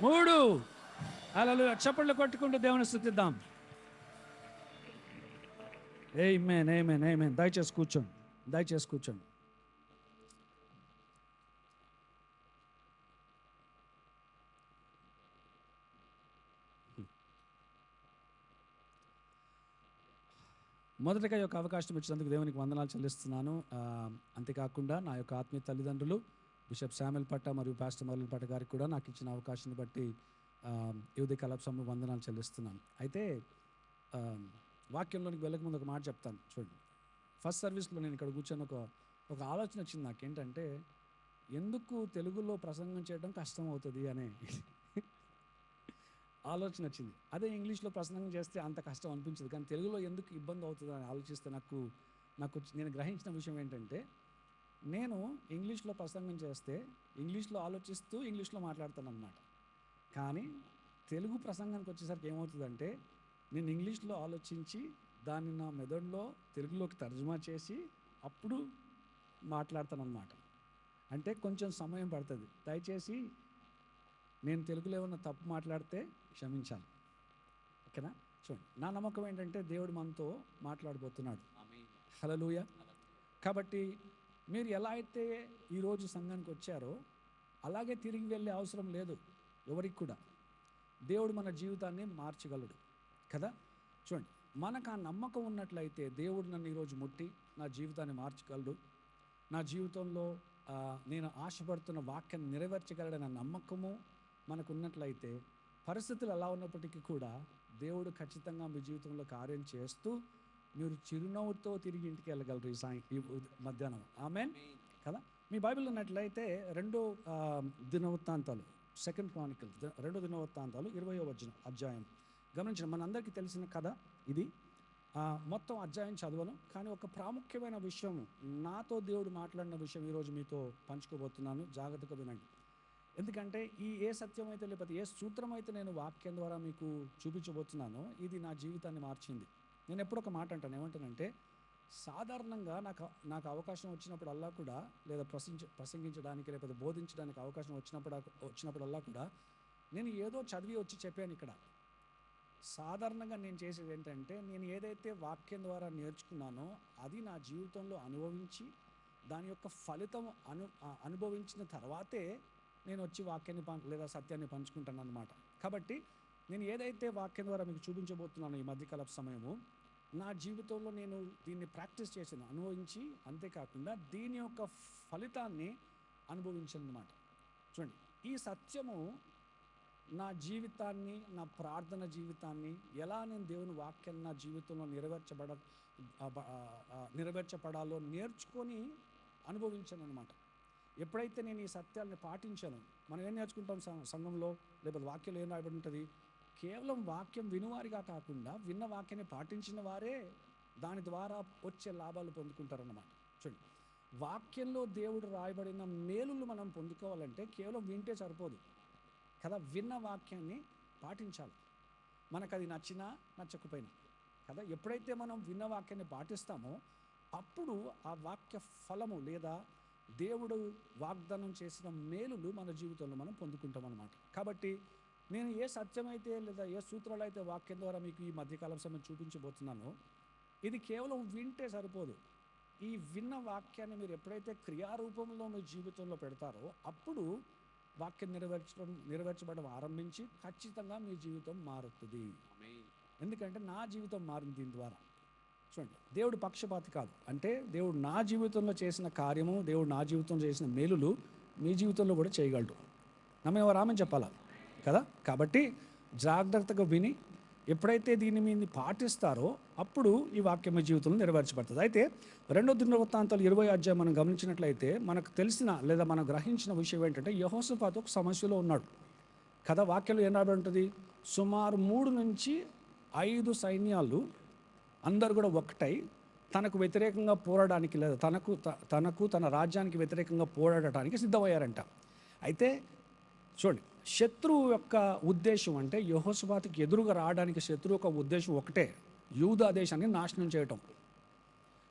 3. హల్లెలూయా. చప్పట్లు కొట్టుకుంటూ దేవుని స్తుతిద్దాం. ఆమేన్, ఆమేన్, ఆమేన్. దయచేసి కూర్చోండి, దయచేసి కూర్చోండి. మొదటగా ఈ యొక్క అవకాశం ఇచ్చినందుకు దేవునికి వందనాలు చెల్లిస్తున్నాను. అంతేకాకుండా నా యొక్క ఆత్మీయ తల్లిదండ్రులు బిషప్ శామ్యుల్ పట్ట మరియు పాస్టర్ మర్లిన్ పట్ట గారికి కూడా నాకు ఇచ్చిన అవకాశాన్ని బట్టి ఈ ఉదయ కలాపసంలో వందనాలు చెల్లిస్తున్నాను. అయితే వాక్యంలోనికి వెళ్ళకముందు ఒక మాట చెప్తాను చూడండి. ఫస్ట్ సర్వీస్లో నేను ఇక్కడ కూర్చొని ఒక ఆలోచన వచ్చింది నాకేంటంటే, ఎందుకు తెలుగులో ప్రసంగం చేయడం కష్టం అవుతుంది అనే ఆలోచన వచ్చింది. అదే ఇంగ్లీష్లో ప్రసంగం చేస్తే అంత కష్టం అనిపించదు, కానీ తెలుగులో ఎందుకు ఇబ్బంది అవుతుంది అని ఆలోచిస్తే నేను గ్రహించిన విషయం ఏంటంటే, నేను ఇంగ్లీష్లో ప్రసంగం చేస్తే ఇంగ్లీష్లో ఆలోచిస్తూ ఇంగ్లీష్లో మాట్లాడతాను అన్నమాట. కానీ తెలుగు ప్రసంగానికి వచ్చేసరికి ఏమవుతుందంటే, నేను ఇంగ్లీష్లో ఆలోచించి దాన్ని నా మెదడులో తెలుగులోకి తర్జుమా చేసి అప్పుడు మాట్లాడతాను అన్నమాట. అంటే కొంచెం సమయం పడుతుంది. దయచేసి నేను తెలుగులో ఏమన్నా తప్పు మాట్లాడితే క్షమించాలి, ఓకేనా? చూడండి, నా నమ్మకం ఏంటంటే దేవుడు మనతో మాట్లాడబోతున్నాడు. హల్లెలూయా. కాబట్టి మీరు ఎలా అయితే ఈరోజు సంఘానికి వచ్చారో అలాగే తిరిగి వెళ్ళే అవసరం లేదు ఎవరికి కూడా. దేవుడు మన జీవితాన్ని మార్చగలడు కదా. చూడండి, మనకు ఆ నమ్మకం ఉన్నట్లయితే దేవుడు నన్ను ఈరోజు ముట్టి నా జీవితాన్ని మార్చగలడు, నా జీవితంలో నేను ఆశపడుతున్న వాక్యాన్ని నెరవేర్చగలడన్న నమ్మకము మనకు ఉన్నట్లయితే పరిస్థితులు ఎలా ఉన్నప్పటికీ కూడా దేవుడు ఖచ్చితంగా మీ జీవితంలో కార్యం చేస్తూ మీరు చిరునవ్వుతో తిరిగి ఇంటికి వెళ్ళగలరు ఈ మధ్యాహ్నం. ఆమేన్ కదా. మీ బైబిల్ ఉన్నట్లయితే 2 దినవృత్తాంతాలు, 2 Chronicles 2 దినవృత్తాంతాలు 20వ అధ్యాయం గమనించండి. మనందరికీ తెలిసిన కథ ఇది. మొత్తం అధ్యాయం చదవను, కానీ ఒక ప్రాముఖ్యమైన విషయం, నాతో దేవుడు మాట్లాడిన విషయం ఈరోజు మీతో పంచుకోబోతున్నాను. జాగ్రత్తగా వినండి. ఎందుకంటే ఏ సత్యం అయితే లేకపోతే ఏ సూత్రం అయితే నేను వాక్యం ద్వారా మీకు చూపించబోతున్నానో ఇది నా జీవితాన్ని మార్చింది. నేను ఎప్పుడు ఒక మాట అంటాను, ఏమంటానంటే, సాధారణంగా నాకు అవకాశం వచ్చినప్పుడల్లా కూడా, లేదా ప్రసంగించడానికి లేకపోతే బోధించడానికి అవకాశం వచ్చినప్పుడల్లా కూడా నేను ఏదో చదివి వచ్చి చెప్పాను. ఇక్కడ సాధారణంగా నేను చేసేది ఏంటంటే, నేను ఏదైతే వాక్యం ద్వారా నేర్చుకున్నానో అది నా జీవితంలో అనుభవించి దాని యొక్క ఫలితం అనుభవించిన తర్వాతే నేను వచ్చి వాక్యాన్ని లేదా సత్యాన్ని పంచుకుంటాను అన్నమాట. కాబట్టి నేను ఏదైతే వాక్యం ద్వారా మీకు చూపించబోతున్నానో ఈ మధ్యకాల సమయము, నా జీవితంలో నేను దీన్ని ప్రాక్టీస్ చేశాను, అనుభవించి, అంతేకాకుండా దీని యొక్క ఫలితాన్ని అనుభవించాను అన్నమాట. చూడండి, ఈ సత్యము నా జీవితాన్ని, నా ప్రార్థన జీవితాన్ని, ఎలా నేను దేవుని వాక్యాన్ని నా జీవితంలో నెరవేర్చబడాలో నేర్చుకొని అనుభవించాను అన్నమాట. ఎప్పుడైతే నేను ఈ సత్యాన్ని పాటించాను, మనం ఏం నేర్చుకుంటాం సంఘంలో, లేకపోతే వాక్యంలో ఏం రాయబడి ఉంటుంది? కేవలం వాక్యం వినువారిగా కాకుండా విన్న వాక్యాన్ని పాటించిన వారే దాని ద్వారా వచ్చే లాభాలు పొందుకుంటారన్నమాట. చూడండి, వాక్యంలో దేవుడు రాయబడిన మేలులు మనం పొందుకోవాలంటే కేవలం వింటే సరిపోదు కదా, విన్న వాక్యాన్ని పాటించాలి. మనకు అది నచ్చినా నచ్చకపోయినా కదా. ఎప్పుడైతే మనం విన్న వాక్యాన్ని పాటిస్తామో అప్పుడు ఆ వాక్య ఫలము లేదా దేవుడు వాగ్దానం చేసిన మేలులు మన జీవితంలో మనం పొందుకుంటాం అన్నమాట. కాబట్టి నేను ఏ సత్యమైతే లేదా ఏ సూత్రాలు అయితే వాక్యం ద్వారా మీకు ఈ మధ్యకాలం సమయం చూపించబోతున్నానో ఇది కేవలం వింటే సరిపోదు. ఈ విన్న వాక్యాన్ని మీరు ఎప్పుడైతే క్రియారూపంలో మీ జీవితంలో పెడతారో అప్పుడు వాక్యం నెరవేర్చబడడం ఆరంభించి ఖచ్చితంగా మీ జీవితం మారుతుంది. ఎందుకంటే నా జీవితం మారింది దీని ద్వారా. చూడండి, దేవుడు పక్షపాతి కాదు. అంటే దేవుడు నా జీవితంలో చేసిన కార్యము, దేవుడు నా జీవితంలో చేసిన మేలులు మీ జీవితంలో కూడా చేయగలడు. నమ్మేవారు ఆమె చెప్పాలా కదా. కాబట్టి జాగ్రత్తగా విని ఎప్పుడైతే దీన్ని మీరు పాటిస్తారో అప్పుడు ఈ వాక్యం మీ జీవితంలో నెరవేర్చబడుతుంది. అయితే 2 దినవృత్తాంతాలు 20వ అధ్యాయం మనం గమనించినట్లయితే మనకు తెలిసిన లేదా మనం గ్రహించిన విషయం ఏంటంటే, యెహోషాపాతు ఒక సమస్యలో ఉన్నాడు కదా. వాక్యంలో ఏం రాబడి ఉంటుంది? సుమారు 3 నుంచి 5 సైన్యాలు అందరూ కూడా ఒకటై తనకు వ్యతిరేకంగా పోరాడడానికి లేదా తన రాజ్యానికి వ్యతిరేకంగా పోరాడటానికి సిద్ధమయ్యారంట. అయితే చూడండి, శత్రువు యొక్క ఉద్దేశం అంటే యెహోషాపాతుకి ఎదురుగా రావడానికి శత్రువు యొక్క ఉద్దేశం ఒకటే, యూదా దేశాన్ని నాశనం చేయటం.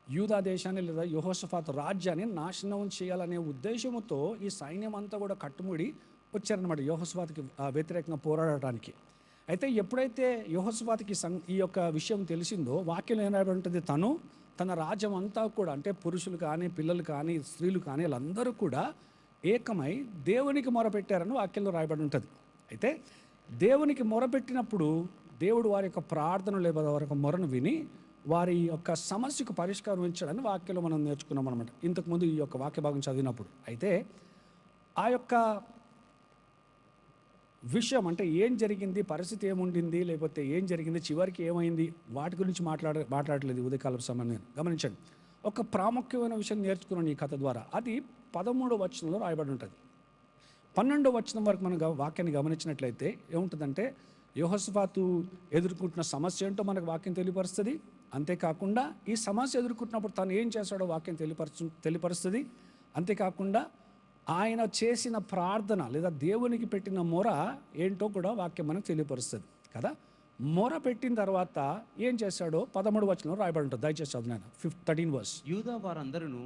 యూదా దేశాన్ని లేదా యెహోషాపాతు రాజ్యాన్ని నాశనం చేయాలనే ఉద్దేశంతో ఈ సైన్యం అంతా కూడా కట్టుముడి వచ్చారనమాట యెహోషాపాతుకి వ్యతిరేకంగా పోరాడటానికి. అయితే ఎప్పుడైతే యెహోషాపాతుకి ఈ యొక్క విషయం తెలిసిందో, వాక్యం ఏం రాయబడి ఉంటుంది, తన రాజ్యం అంతా కూడా, అంటే పురుషులు కానీ, పిల్లలు కానీ, స్త్రీలు కానీ, వీళ్ళందరూ కూడా ఏకమై దేవునికి మొరపెట్టారని వాక్యంలో రాయబడి ఉంటుంది. అయితే దేవునికి మొరపెట్టినప్పుడు దేవుడు వారి యొక్క ప్రార్థన లేదా వారి యొక్క మొరను విని వారి యొక్క సమస్యకు పరిష్కారం ఇచ్చాడని వాక్యంలో మనం నేర్చుకున్నాం అనమాట ఇంతకుముందు ఈ యొక్క వాక్య భాగం చదివినప్పుడు. అయితే ఆ యొక్క విషయం, అంటే ఏం జరిగింది, పరిస్థితి ఏముండింది, లేకపోతే ఏం జరిగింది, చివరికి ఏమైంది, వాటి గురించి మాట్లాడలేదు ఉదయకాల సమయం. నేను గమనించండి, ఒక ప్రాముఖ్యమైన విషయం నేర్చుకున్నాను ఈ కథ ద్వారా. అది 13వ వచనంలో రాయబడి ఉంటుంది. 12వ వచనం వరకు మనం వాక్యాన్ని గమనించినట్లయితే ఏముంటుందంటే, యెహోషాపాతు ఎదుర్కొంటున్న సమస్య ఏంటో మనకు వాక్యం తెలియపరుస్తుంది. అంతేకాకుండా ఈ సమస్య ఎదుర్కొంటున్నప్పుడు తను ఏం చేశాడో వాక్యం తెలియపరుస్తుంది. అంతేకాకుండా ఆయన చేసిన ప్రార్థన లేదా దేవునికి పెట్టిన మొర ఏంటో కూడా వాక్యం మనకు తెలియపరుస్తుంది కదా. మొర పెట్టిన తర్వాత ఏం చేశాడో 13వ వచనంలో రాయబడి ఉంటుంది. దయచేసి చదివాను 13 వర్స్. యూదా వారందరూ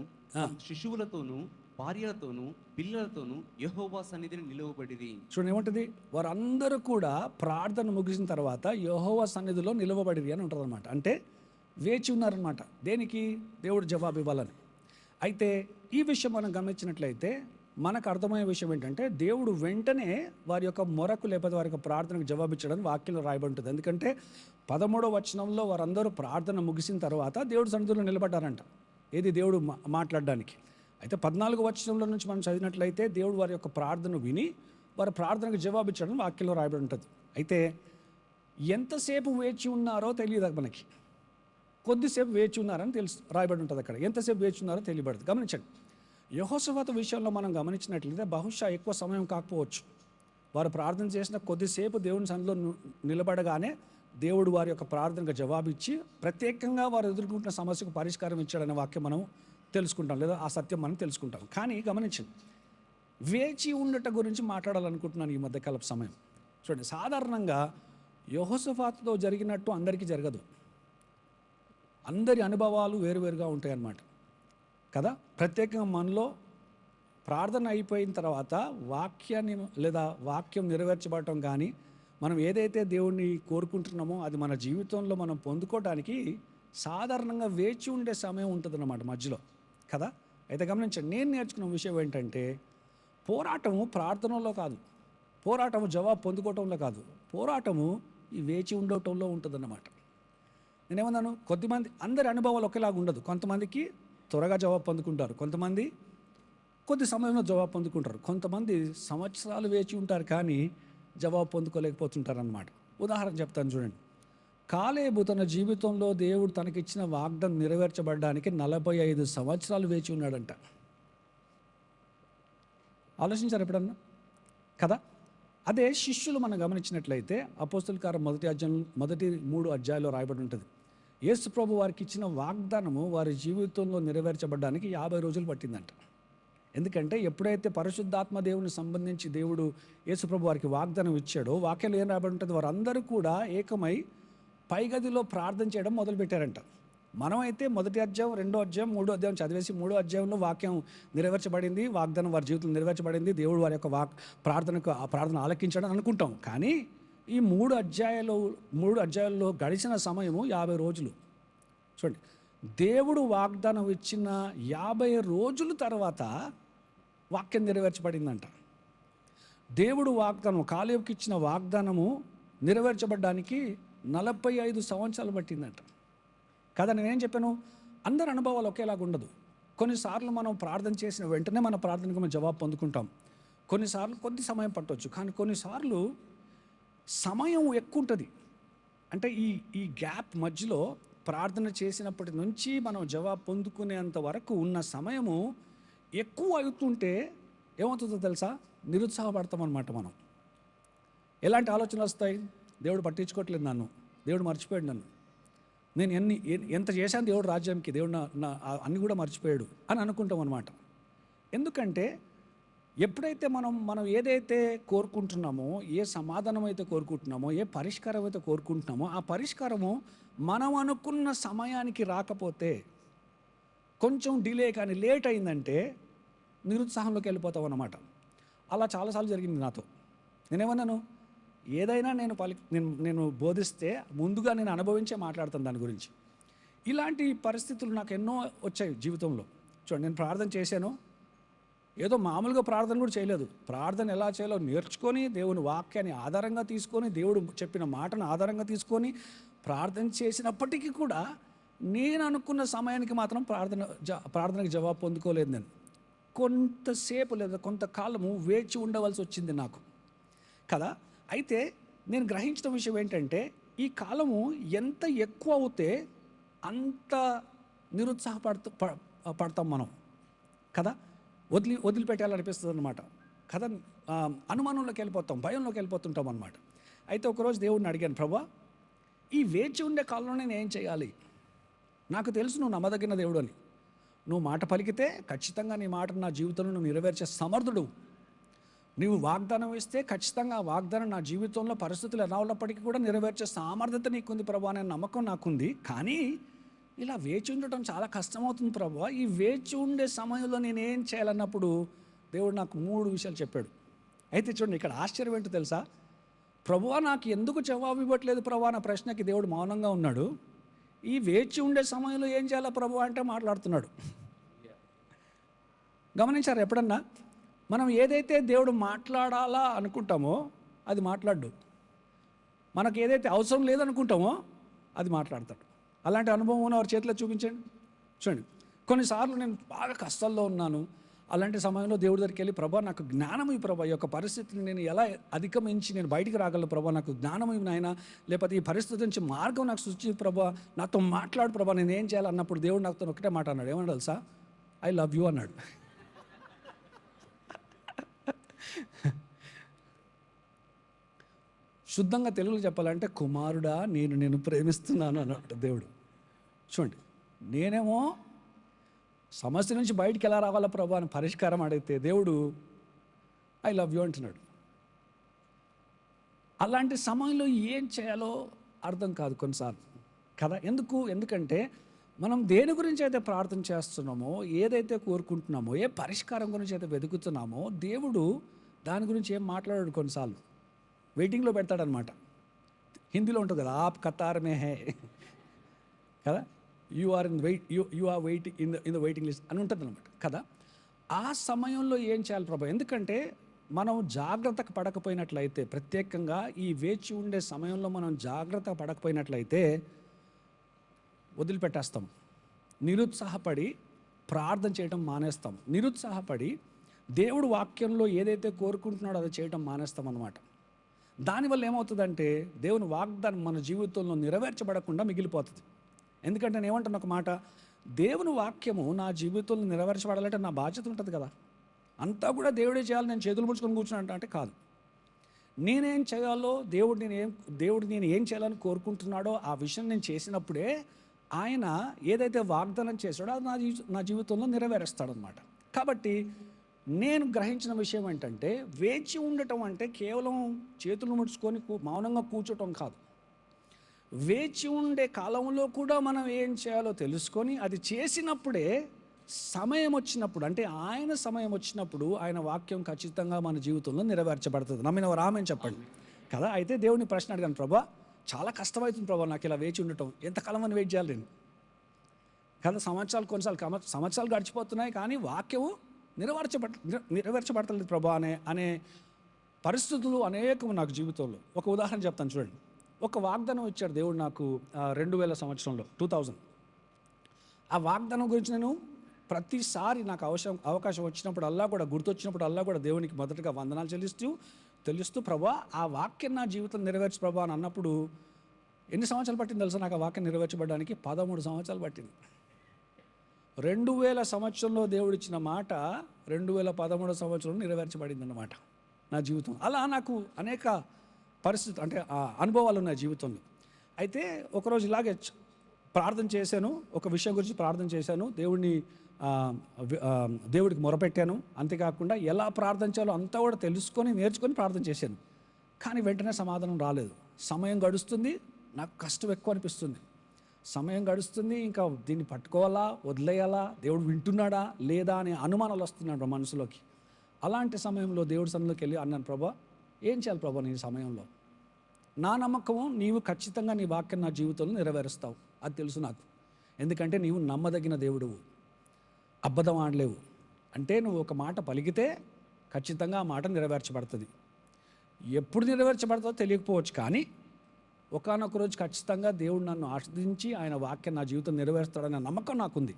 శిశువులతోనూ భార్యలతోనూ పిల్లలతోనూ యెహోవా సన్నిధిని నిలువబడిది. చూడండి ఏమంటుంది, వారందరూ కూడా ప్రార్థన ముగిసిన తర్వాత యెహోవా సన్నిధిలో నిలవబడిరి అని ఉంటుంది అనమాట. అంటే వేచి ఉన్నారనమాట. దేనికి? దేవుడు జవాబు ఇవ్వాలని. అయితే ఈ విషయం మనం గమనించినట్లయితే మనకు అర్థమయ్యే విషయం ఏంటంటే, దేవుడు వెంటనే వారి యొక్క మొరకు లేకపోతే వారి యొక్క ప్రార్థనకు జవాబిచ్చడం వాక్యంలో రాయబడి ఉంటుంది. ఎందుకంటే 13వ వచనంలో వారందరూ ప్రార్థన ముగిసిన తర్వాత దేవుడు సన్నిధిలో నిలబడ్డారంట. ఏది? దేవుడు మాట్లాడడానికి. అయితే 14వ వచనంలో నుంచి మనం చదివినట్లయితే దేవుడు వారి యొక్క ప్రార్థన విని వారి ప్రార్థనకు జవాబిచ్చడం వాక్యంలో రాయబడి ఉంటుంది. అయితే ఎంతసేపు వేచి ఉన్నారో తెలియదు మనకి. కొద్దిసేపు వేచి ఉన్నారని రాయబడి ఉంటుంది అక్కడ. ఎంతసేపు వేచి ఉన్నారో తెలియబడదు. గమనించండి, యెహోషాపాతు విషయంలో మనం గమనించినట్లయితే బహుశా ఎక్కువ సమయం కాకపోవచ్చు. వారు ప్రార్థన చేసిన కొద్దిసేపు దేవుని సన్నిధిలో నిలబడగానే దేవుడు వారి యొక్క ప్రార్థనకు జవాబిచ్చి ప్రత్యేకంగా వారు ఎదుర్కొంటున్న సమస్యకు పరిష్కారం ఇచ్చాడనే వాక్యం మనం తెలుసుకుంటాం, లేదా ఆ సత్యం మనం తెలుసుకుంటాం. కానీ గమనించండి, వేచి ఉండట గురించి మాట్లాడాలనుకుంటున్నాను ఈ మధ్యకాలపు సమయం. చూడండి, సాధారణంగా యెహోషాపాతుతో జరిగినట్టు అందరికీ జరగదు. అందరి అనుభవాలు వేరువేరుగా ఉంటాయన్నమాట కదా. ప్రత్యేకంగా మనలో ప్రార్థన అయిపోయిన తర్వాత వాక్యాన్ని లేదా వాక్యం నెరవేర్చబడటం కానీ, మనం ఏదైతే దేవుణ్ణి కోరుకుంటున్నామో అది మన జీవితంలో మనం పొందుకోవడానికి సాధారణంగా వేచి ఉండే సమయం ఉంటుందన్నమాట మధ్యలో కదా. అయితే గమనించండి, నేను నేర్చుకున్న విషయం ఏంటంటే, పోరాటము ప్రార్థనలో కాదు, పోరాటము జవాబు పొందుకోవటంలో కాదు, పోరాటము ఈ వేచి ఉండటంలో ఉంటుందన్నమాట. నేనేమన్నాను, కొద్దిమంది అందరి అనుభవాలు ఒకేలాగా ఉండదు. కొంతమందికి త్వరగా జవాబు పొందుకుంటారు, కొంతమంది కొద్ది సమయంలో జవాబు పొందుకుంటారు, కొంతమంది సంవత్సరాలు వేచి ఉంటారు కానీ జవాబు పొందుకోలేకపోతుంటారు అన్నమాట. ఉదాహరణ చెప్తాను చూడండి. కాలేబు తన జీవితంలో దేవుడు తనకిచ్చిన వాగ్దానం నెరవేర్చబడడానికి 45 సంవత్సరాలు వేచి ఉన్నాడంట. ఆలోచించారు ఎప్పుడన్నా కదా. అదే శిష్యులు మనం గమనించినట్లయితే అపోస్తలుల కార్యం మొదటి 3 అధ్యాయాల్లో రాయబడి ఉంటుంది. యేసు ప్రభు వారికి ఇచ్చిన వాగ్దానము వారి జీవితంలో నెరవేర్చబడడానికి 50 రోజులు పట్టిందంట. ఎందుకంటే ఎప్పుడైతే పరిశుద్ధాత్మ దేవుని సంబంధించి దేవుడు యేసు ప్రభు వారికి వాగ్దానం ఇచ్చాడో, వాక్యంలో ఏం రాయబడి ఉంటుంది, వారందరూ కూడా ఏకమై పైగదిలో ప్రార్థన చేయడం మొదలుపెట్టారంట. మనమైతే మొదటి అధ్యాయం, 2వ అధ్యాయం, 3వ అధ్యాయం చదివేసి 3వ అధ్యాయంలో వాక్యం నెరవేర్చబడింది, వాగ్దానం వారి జీవితంలో నెరవేర్చబడింది, దేవుడు వారి యొక్క ప్రార్థన ఆలకించడం అనుకుంటాం. కానీ ఈ 3 అధ్యాయాల్లో గడిచిన సమయము 50 రోజులు. చూడండి, దేవుడు వాగ్దానం ఇచ్చిన 50 రోజుల తర్వాత వాక్యం నెరవేర్చబడిందంట. దేవుడు కాలేబుకి ఇచ్చిన వాగ్దానము నెరవేర్చబడడానికి 45 సంవత్సరాలు పట్టిందంట కదా. నేనేం చెప్పాను, అందరి అనుభవాలు ఒకేలాగా ఉండదు. కొన్నిసార్లు మనం ప్రార్థన చేసిన వెంటనే మన ప్రార్థనకు మనం జవాబు పొందుకుంటాం, కొన్నిసార్లు కొద్ది సమయం పట్టవచ్చు, కానీ కొన్నిసార్లు సమయం ఎక్కువ ఉంటుంది. అంటే ఈ గ్యాప్ మధ్యలో ప్రార్థన చేసినప్పటి నుంచి మనం జవాబు పొందుకునేంత వరకు ఉన్న సమయము ఎక్కువ అవుతుంటే ఏమవుతుందో తెలుసా, నిరుత్సాహపడతాం అన్నమాట. మనం ఎలాంటి ఆలోచనలు వస్తాయి, దేవుడు పట్టించుకోవట్లేదు నన్ను, దేవుడు మర్చిపోయాడు నన్ను, నేను ఎంత చేశాను దేవుడు రాజ్యానికి, దేవుడు నా అన్ని కూడా మర్చిపోయాడు అని అనుకుంటాం అన్నమాట. ఎందుకంటే ఎప్పుడైతే మనం ఏదైతే కోరుకుంటున్నామో, ఏ సమాధానం అయితే కోరుకుంటున్నామో, ఏ పరిష్కారం అయితే కోరుకుంటున్నామో, ఆ పరిష్కారము మనం అనుకున్న సమయానికి రాకపోతే, కొంచెం డిలే కానీ లేట్ అయిందంటే నిరుత్సాహంలోకి వెళ్ళిపోతాం అన్నమాట. అలా చాలాసార్లు జరిగింది నాతో. నేనేమన్నాను, ఏదైనా నేను బోధిస్తే ముందుగా నేను అనుభవించే మాట్లాడతాను దాని గురించి. ఇలాంటి పరిస్థితులు నాకు ఎన్నో వచ్చాయి జీవితంలో. చూడండి, నేను ప్రార్థన చేశాను, ఏదో మామూలుగా ప్రార్థన కూడా చేయలేదు. ప్రార్థన ఎలా చేయాలో నేర్చుకొని, దేవుని వాక్యాన్ని ఆధారంగా తీసుకొని, దేవుడు చెప్పిన మాటను ఆధారంగా తీసుకొని ప్రార్థన చేసినప్పటికీ కూడా నేను అనుకున్న సమయానికి మాత్రం ప్రార్థనకి జవాబు పొందుకోలేదు. నేను కొంతసేపు లేదా కొంతకాలము వేచి ఉండవలసి వచ్చింది నాకు కదా. అయితే నేను గ్రహించిన విషయం ఏంటంటే, ఈ కాలము ఎంత ఎక్కువ అవుతే అంత పడతాం మనం కదా. వదిలిపెట్టాలనిపిస్తుంది అనమాట కదా. అనుమానంలోకి వెళ్ళిపోతాం, భయంలోకి వెళ్ళిపోతుంటాం అనమాట. అయితే ఒకరోజు దేవుడిని అడిగాను, ప్రభువా, ఈ వేచి ఉండే కాలంలో నేను ఏం చేయాలి? నాకు తెలుసు నువ్వు నమ్మదగిన దేవుడు అని. నువ్వు మాట పలికితే ఖచ్చితంగా నీ మాట నా జీవితంలో నువ్వు నెరవేర్చే సమర్థుడు. నీవు వాగ్దానం ఇస్తే ఖచ్చితంగా ఆ వాగ్దానం నా జీవితంలో పరిస్థితులు ఎలా ఉన్నప్పటికీ కూడా నెరవేర్చే సామర్థ్యత నీకుంది ప్రభువా అనే నమ్మకం నాకుంది. కానీ ఇలా వేచి ఉండటం చాలా కష్టమవుతుంది ప్రభువా. ఈ వేచి ఉండే సమయంలో నేనేం చేయాలన్నప్పుడు దేవుడు నాకు 3 విషయాలు చెప్పాడు. అయితే చూడండి, ఇక్కడ ఆశ్చర్యం ఏంటో తెలుసా? ప్రభువా, నాకు ఎందుకు జవాబు ఇవ్వట్లేదు ప్రభువా నా ప్రశ్నకి దేవుడు మౌనంగా ఉన్నాడు. ఈ వేచి ఉండే సమయంలో ఏం చేయాలా ప్రభువా అంటే మాట్లాడుతున్నాడు. గమనించారు ఎప్పుడన్నా? మనం ఏదైతే దేవుడు మాట్లాడాలా అనుకుంటామో అది మాట్లాడు, మనకు ఏదైతే అవసరం లేదనుకుంటామో అది మాట్లాడతాడు. అలాంటి అనుభవం ఉన్నవారి చేతిలో చూపించండి. చూడండి, కొన్నిసార్లు నేను బాగా కష్టాల్లో ఉన్నాను. అలాంటి సమయంలో దేవుడి దగ్గరికి వెళ్ళి, ప్రభా నాకు జ్ఞానం ఈ ప్రభా, ఈ యొక్క పరిస్థితిని నేను ఎలా అధిగమించి నేను బయటికి రాగలను ప్రభా, నాకు జ్ఞానం ఇవి నాయన, లేకపోతే ఈ పరిస్థితి నుంచి మార్గం నాకు సృష్టి ప్రభా, నాతో మాట్లాడు ప్రభా, నేను ఏం చేయాలన్నప్పుడు దేవుడు నాతో ఒకటే మాట అన్నాడు. ఏమన్నా తెలుసా? ఐ లవ్ యూ అన్నాడు. శుద్ధంగా తెలుగులో చెప్పాలంటే, కుమారుడా నేను ప్రేమిస్తున్నాను అన్నట్టు దేవుడు. చూడండి, నేనేమో సమస్య నుంచి బయటికి ఎలా రావాలా ప్రభా అని పరిష్కారం అడిగితే దేవుడు ఐ లవ్ యూ అంటున్నాడు. అలాంటి సమయంలో ఏం చేయాలో అర్థం కాదు కొన్నిసార్లు కదా. ఎందుకంటే మనం దేని గురించి అయితే ప్రార్థన చేస్తున్నామో, ఏదైతే కోరుకుంటున్నామో, ఏ పరిష్కారం గురించి అయితే వెతుకుతున్నామో, దేవుడు దాని గురించి ఏం మాట్లాడాడు కొన్నిసార్లు వెయిటింగ్లో పెడతాడనమాట. హిందీలో ఉంటుంది కదా, ఆప్ కతార్ మే హే కదా, you are waiting in the waiting list అని ఉంటుంది అనమాట కదా. ఆ సమయంలో ఏం చేయాలి ప్రభా? ఎందుకంటే మనం జాగ్రత్తగా పడకపోయినట్లయితే, ప్రత్యేకంగా ఈ వేచి ఉండే సమయంలో మనం జాగ్రత్తగా పడకపోయినట్లయితే వదిలిపెట్టేస్తాం. నిరుత్సాహపడి ప్రార్థన చేయడం మానేస్తాం. నిరుత్సాహపడి దేవుడు వాక్యంలో ఏదైతే కోరుకుంటున్నాడో అది చేయడం మానేస్తాం అన్నమాట. దానివల్ల ఏమవుతుందంటే దేవుని వాగ్దానం మన జీవితంలో నెరవేర్చబడకుండా మిగిలిపోతుంది. ఎందుకంటే నేను ఏమంటాను ఒక మాట, దేవుని వాక్యము నా జీవితంలో నెరవేర్చబడాలంటే నా బాధ్యత ఉంటుంది కదా. అంతా కూడా దేవుడే చేయాలి, నేను చేతులు ముడుచుకొని కూర్చున్నా అంటే కాదు. నేనేం చేయాలో దేవుడు నేను ఏం చేయాలని కోరుకుంటున్నాడో ఆ విషయం నేను చేసినప్పుడే ఆయన ఏదైతే వాగ్దానం చేశాడో అది నా జీవితంలో నెరవేరుస్తాడనమాట. కాబట్టి నేను గ్రహించిన విషయం ఏంటంటే, వేచి ఉండటం అంటే కేవలం చేతులు ముడుచుకొని మౌనంగా కూర్చోటం కాదు. వేచి ఉండే కాలంలో కూడా మనం ఏం చేయాలో తెలుసుకొని అది చేసినప్పుడే సమయం వచ్చినప్పుడు, అంటే ఆయన సమయం వచ్చినప్పుడు ఆయన వాక్యం ఖచ్చితంగా మన జీవితంలో నెరవేర్చబడుతుంది. నమ్మిన రామని చెప్పండి కదా. అయితే దేవుని ప్రశ్న అడిగాను, ప్రభా చాలా కష్టమవుతుంది ప్రభా నాకు ఇలా వేచి ఉండటం, ఎంతకాలం అని వెయిట్ చేయాలి నేను కదా. సంవత్సరాలు గడిచిపోతున్నాయి కానీ వాక్యము నెరవేర్చబడతలేదు ప్రభా అనే పరిస్థితులు అనేకం నాకు జీవితంలో. ఒక ఉదాహరణ చెప్తాను చూడండి. ఒక వాగ్దానం ఇచ్చాడు దేవుడు నాకు 2000 సంవత్సరంలో 2000. ఆ వాగ్దానం గురించి నేను ప్రతిసారి నాకు అవకాశం వచ్చినప్పుడు అల్లా కూడా, గుర్తొచ్చినప్పుడు అల్లా కూడా దేవునికి మొదటగా వందనాలు తెలుస్తూ ప్రభా ఆ వాక్యం నా జీవితం నెరవేర్చు ప్రభా అని అన్నప్పుడు ఎన్ని సంవత్సరాలు పట్టింది తెలుసా నాకు ఆ వాక్యం నెరవేర్చబడడానికి? 13 సంవత్సరాలు పట్టింది. 2000 సంవత్సరంలో దేవుడు ఇచ్చిన మాట 2013 సంవత్సరంలో నెరవేర్చబడింది అన్నమాట నా జీవితం. అలా నాకు అనేక పరిస్థితులు, అంటే అనుభవాలు ఉన్నాయి జీవితంలో. అయితే ఒకరోజు ఇలాగే ప్రార్థన చేశాను, ఒక విషయం గురించి ప్రార్థన చేశాను, దేవుడికి మొరపెట్టాను. అంతేకాకుండా ఎలా ప్రార్థన చేయాలో అంతా కూడా నేర్చుకొని ప్రార్థన చేశాను. కానీ వెంటనే సమాధానం రాలేదు. సమయం గడుస్తుంది, నాకు కష్టం ఎక్కువ అనిపిస్తుంది. సమయం గడుస్తుంది, ఇంకా దీన్ని పట్టుకోవాలా వదిలేయాలా, దేవుడు వింటున్నాడా లేదా అనే అనుమానాలు వస్తున్నాడు మనసులోకి. అలాంటి సమయంలో దేవుడి సన్నిధిలోకి వెళ్ళి అన్నాను, ప్రభా ఏం చేయాలి ప్రభా నీ సమయంలో? నా నమ్మకము నీవు ఖచ్చితంగా నీ వాక్యం నా జీవితంలో నెరవేరుస్తావు, అది తెలుసు నాకు. ఎందుకంటే నీవు నమ్మదగిన దేవుడువు, అబద్ధం ఆడలేవు. అంటే నువ్వు ఒక మాట పలికితే ఖచ్చితంగా ఆ మాట నెరవేర్చబడుతుంది. ఎప్పుడు నెరవేర్చబడుతుందో తెలియకపోవచ్చు, కానీ ఒకానొక రోజు ఖచ్చితంగా దేవుడు నన్ను ఆశ్రదించి ఆయన వాక్యం నా జీవితం నెరవేరుస్తాడనే నమ్మకం నాకుంది.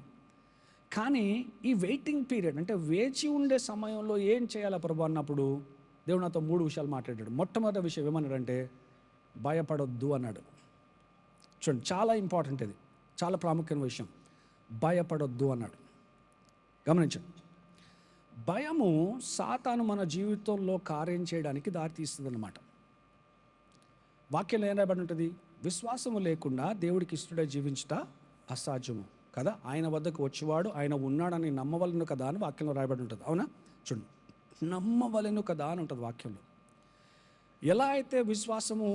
కానీ ఈ వెయిటింగ్ పీరియడ్, అంటే వేచి ఉండే సమయంలో ఏం చేయాలా ప్రభు అన్నప్పుడు దేవుడు నాతో 3 విషయాలు మాట్లాడాడు. మొట్టమొదటి విషయం ఏమన్నాడంటే భయపడొద్దు అన్నాడు. చూడండి, చాలా ఇంపార్టెంట్, ఇది చాలా ప్రాముఖ్యమైన విషయం. భయపడొద్దు అన్నాడు. గమనించండి, భయము సాతాను మన జీవితంలో కార్యం చేయడానికి దారితీస్తుంది అన్నమాట. వాక్యంలో ఏం రాయబడి ఉంటుంది? విశ్వాసము లేకుండా దేవుడికి ఇష్టడై జీవించుట అసాధ్యము కదా, ఆయన వద్దకు వచ్చేవాడు ఆయన ఉన్నాడని నమ్మవలను కదా అని వాక్యంలో రాయబడి ఉంటుంది. అవునా? చూడండి, నమ్మవలను కదా అని ఉంటుంది వాక్యంలో. ఎలా అయితే విశ్వాసము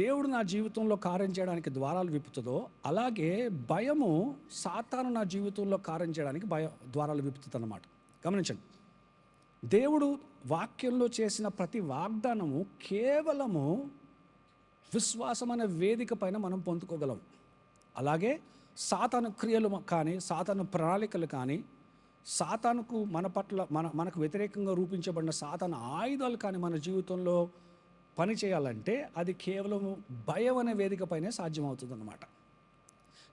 దేవుడు నా జీవితంలో కార్యం చేయడానికి ద్వారాలు విప్పుతుందో, అలాగే భయము సాతాను నా జీవితంలో కార్యం చేయడానికి ద్వారాలు విప్పుతుంది అన్నమాట. గమనించండి, దేవుడు వాక్యంలో చేసిన ప్రతి వాగ్దానము కేవలము విశ్వాసం అనే వేదిక పైన మనం పొందుకోగలం. అలాగే సాతాను క్రియలు కానీ, సాతాను ప్రణాళికలు కానీ, సాతానుకు మన పట్ల మనకు వ్యతిరేకంగా రూపించబడిన సాతాను ఆయుధాలు కానీ మన జీవితంలో పని చేయాలంటే అది కేవలం భయం అనే వేదిక పైనే సాధ్యమవుతుంది అన్నమాట.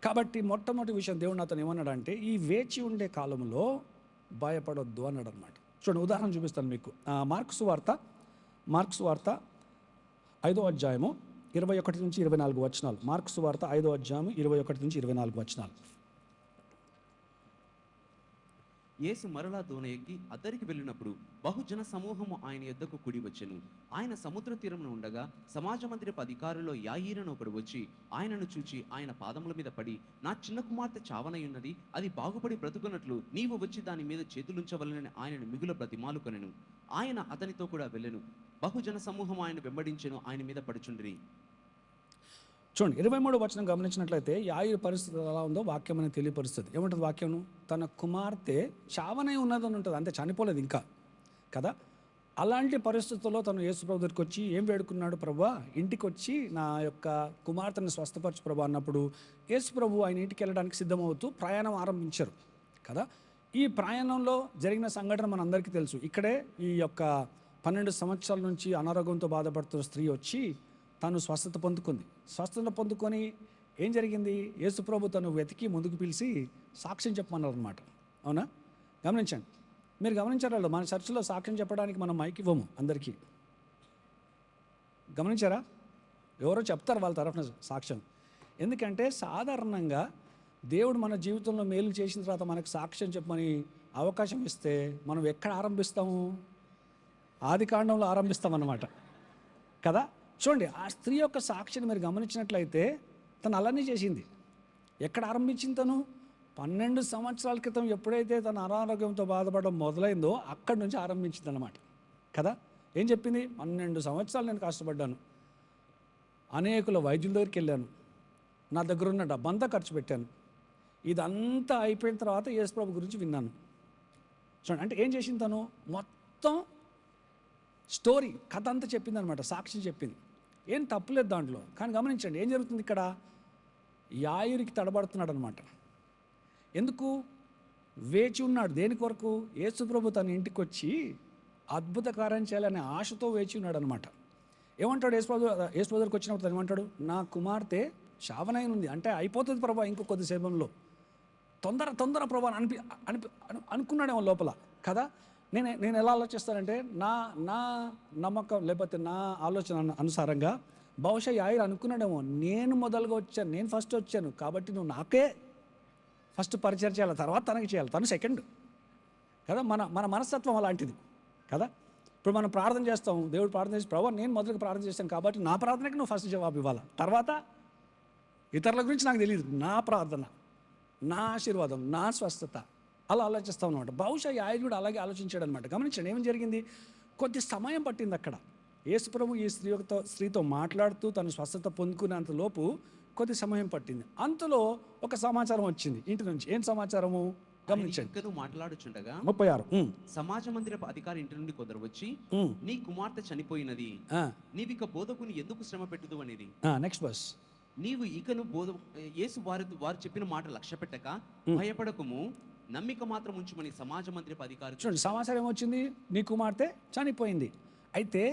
కాబట్టి మొట్టమొదటి విషయం దేవుడు నాతో ఏమన్నాడంటే ఈ వేచి ఉండే కాలంలో భయపడొద్దు అన్నాడు అనమాట. చూడండి, ఉదాహరణ చూపిస్తాను మీకు. మార్కు సువార్త 5వ అధ్యాయము 21 నుంచి 24 వచనాలు. మార్కు సువార్త 5వ అధ్యాయము 21 నుంచి 24 వచనాలు. యేసు మరలా దోణ ఎక్కి అద్దరికి వెళ్ళినప్పుడు బహుజన సమూహము ఆయన యొద్దకు కూడి వచ్చెను. ఆయన సముద్ర తీరమున ఉండగా సమాజ మందిరపు అధికారుల్లో యాయీరను ఒకడు వచ్చి ఆయనను చూచి ఆయన పాదముల మీద పడి, నా చిన్న కుమార్తె చావనయున్నది, అది బాగుపడి బ్రతుకున్నట్లు నీవు వచ్చి దాని మీద చేతులుంచవలనని ఆయనను మిగుల బ్రతిమాలుకొనెను. ఆయన అతనితో కూడా వెళ్ళెను. బహుజన సమూహం ఆయన వెంబడించెను, ఆయన మీద పడుచుండిరి. చూడండి, 23 వచనం గమనించినట్లయితే యాయీరు పరిస్థితి ఎలా ఉందో వాక్యం అనేది తెలియపరుస్తుంది. ఏమంటుంది వాక్యం? తన కుమార్తె చావనే ఉన్నదని ఉంటుంది, అంతే, చనిపోలేదు ఇంకా కదా. అలాంటి పరిస్థితుల్లో తను యేసు ప్రభు దగ్గరికి వచ్చి ఏం వేడుకున్నాడు? ప్రభువా, ఇంటికి వచ్చి నా యొక్క కుమార్తెను స్వస్థపరచు ప్రభు అన్నప్పుడు యేసు ప్రభు ఆయన ఇంటికి వెళ్ళడానికి సిద్ధమవుతూ ప్రయాణం ఆరంభించారు కదా. ఈ ప్రయాణంలో జరిగిన సంఘటన మనందరికీ తెలుసు. ఇక్కడే ఈ యొక్క 12 సంవత్సరాల నుంచి అనారోగ్యంతో బాధపడుతున్న స్త్రీ వచ్చి తను స్వస్థత పొందుకొని ఏం జరిగింది? యేసు ప్రభు తను వెతికి ముందుకు పిలిచి సాక్ష్యం చెప్పమన్నారు అనమాట. అవునా? గమనించండి, మీరు గమనించారా? మన చర్చిలో సాక్ష్యం చెప్పడానికి మనం మైక్ ఇవ్వము అందరికీ. గమనించారా? ఎవరో చెప్తారు వాళ్ళ తరఫున సాక్ష్యం. ఎందుకంటే సాధారణంగా దేవుడు మన జీవితంలో మేలు చేసిన తర్వాత మనకు సాక్ష్యం చెప్పమని అవకాశం ఇస్తే మనం ఎక్కడ ఆరంభిస్తాము? ఆదికాండంలో ఆరంభిస్తామన్నమాట కదా. చూడండి, ఆ స్త్రీ యొక్క సాక్షిని మీరు గమనించినట్లయితే తను అలానే చేసింది. ఎక్కడ ఆరంభించింది? తను 12 సంవత్సరాల క్రితం ఎప్పుడైతే తన అనారోగ్యంతో బాధపడడం మొదలైందో అక్కడి నుంచి ఆరంభించింది అన్నమాట కదా. ఏం చెప్పింది? 12 సంవత్సరాలు నేను కష్టపడ్డాను, అనేకుల వైద్యుల దగ్గరికి వెళ్ళాను, నా దగ్గర ఉన్న డబ్బంతా ఖర్చు పెట్టాను, ఇదంతా అయిపోయిన తర్వాత యేసు ప్రభు గురించి విన్నాను. చూడండి, అంటే ఏం చేసింది? తను మొత్తం స్టోరీ, కథ అంతా చెప్పింది అనమాట, సాక్షి చెప్పింది. ఏం తప్పులేదు దాంట్లో. కానీ గమనించండి, ఏం జరుగుతుంది ఇక్కడ? యాయీరుకి తడబడుతున్నాడు అనమాట. ఎందుకు? వేచి ఉన్నాడు. దేని కొరకు? యేసు ప్రభు తన ఇంటికి వచ్చి అద్భుత కార్యం చేయాలనే ఆశతో వేచి ఉన్నాడు అనమాట. ఏమంటాడు యేసు దగ్గరికి వచ్చినప్పుడు తను ఏమంటాడు? నా కుమార్తె శావనైన ఉంది, అంటే అయిపోతుంది ప్రభా ఇంకో కొద్దిసేపంలో, తొందర ప్రభా అనుకున్నాడేమో లోపల కదా. నేను ఎలా ఆలోచిస్తానంటే నా నమ్మకం లేకపోతే నా ఆలోచన అనుసారంగా బహుశా యాయీరు అనుకున్నాడేమో, నేను మొదలుగా వచ్చాను, నేను ఫస్ట్ వచ్చాను కాబట్టి నువ్వు నాకే ఫస్ట్ పరిచయం చేయాలి, తర్వాత తనకి చేయాలి, తను సెకండ్ కదా. మన మనస్తత్వం అలాంటిది కదా. ఇప్పుడు మనం ప్రార్థన చేస్తాం, దేవుడు ప్రార్థన చేసి ప్రభు నేను మొదలుగా ప్రార్థన చేస్తాను కాబట్టి నా ప్రార్థనకి నువ్వు ఫస్ట్ జవాబు ఇవ్వాలి, తర్వాత ఇతరుల గురించి నాకు తెలియదు, నా ప్రార్థన, నా ఆశీర్వాదం, నా స్వస్థత, అలా ఆలోచిస్తాం అనమాట. బహుశా యాయీరు కూడా అలాగే ఆలోచించాడు అనమాట. గమనించండి, ఏం జరిగింది? కొద్ది సమయం పట్టింది అక్కడ. యేసు ప్రభు ఈ స్త్రీతో మాట్లాడుతూ తను స్వస్థత పొందుకునేంత లోపు కొద్ది సమయం పట్టింది. అంతలో ఒక సమాచారం వచ్చింది ఇంటి నుంచి. ఏం సమాచారము? గమనించండి. ఇంకను మాట్లాడుచుండగా 36. సమాజ మందిరపు అధికారి ఇంటి నుండి కొందరు వచ్చి, నీ కుమార్తె చనిపోయినది, నీవిక బోధకుని ఎందుకు శ్రమ పెట్టుదు అనేది. Next bus. నీవు ఇకను యేసు వారు చెప్పిన మాట లక్ష్య పెట్టక భయపడకము, నమ్మిక మాత్రం ఉంచుమని సమాజ మందిరపు అధికారి. చూడండి, సమాచారం ఏమొచ్చింది? నీ కుమార్తె చనిపోయింది. అయితే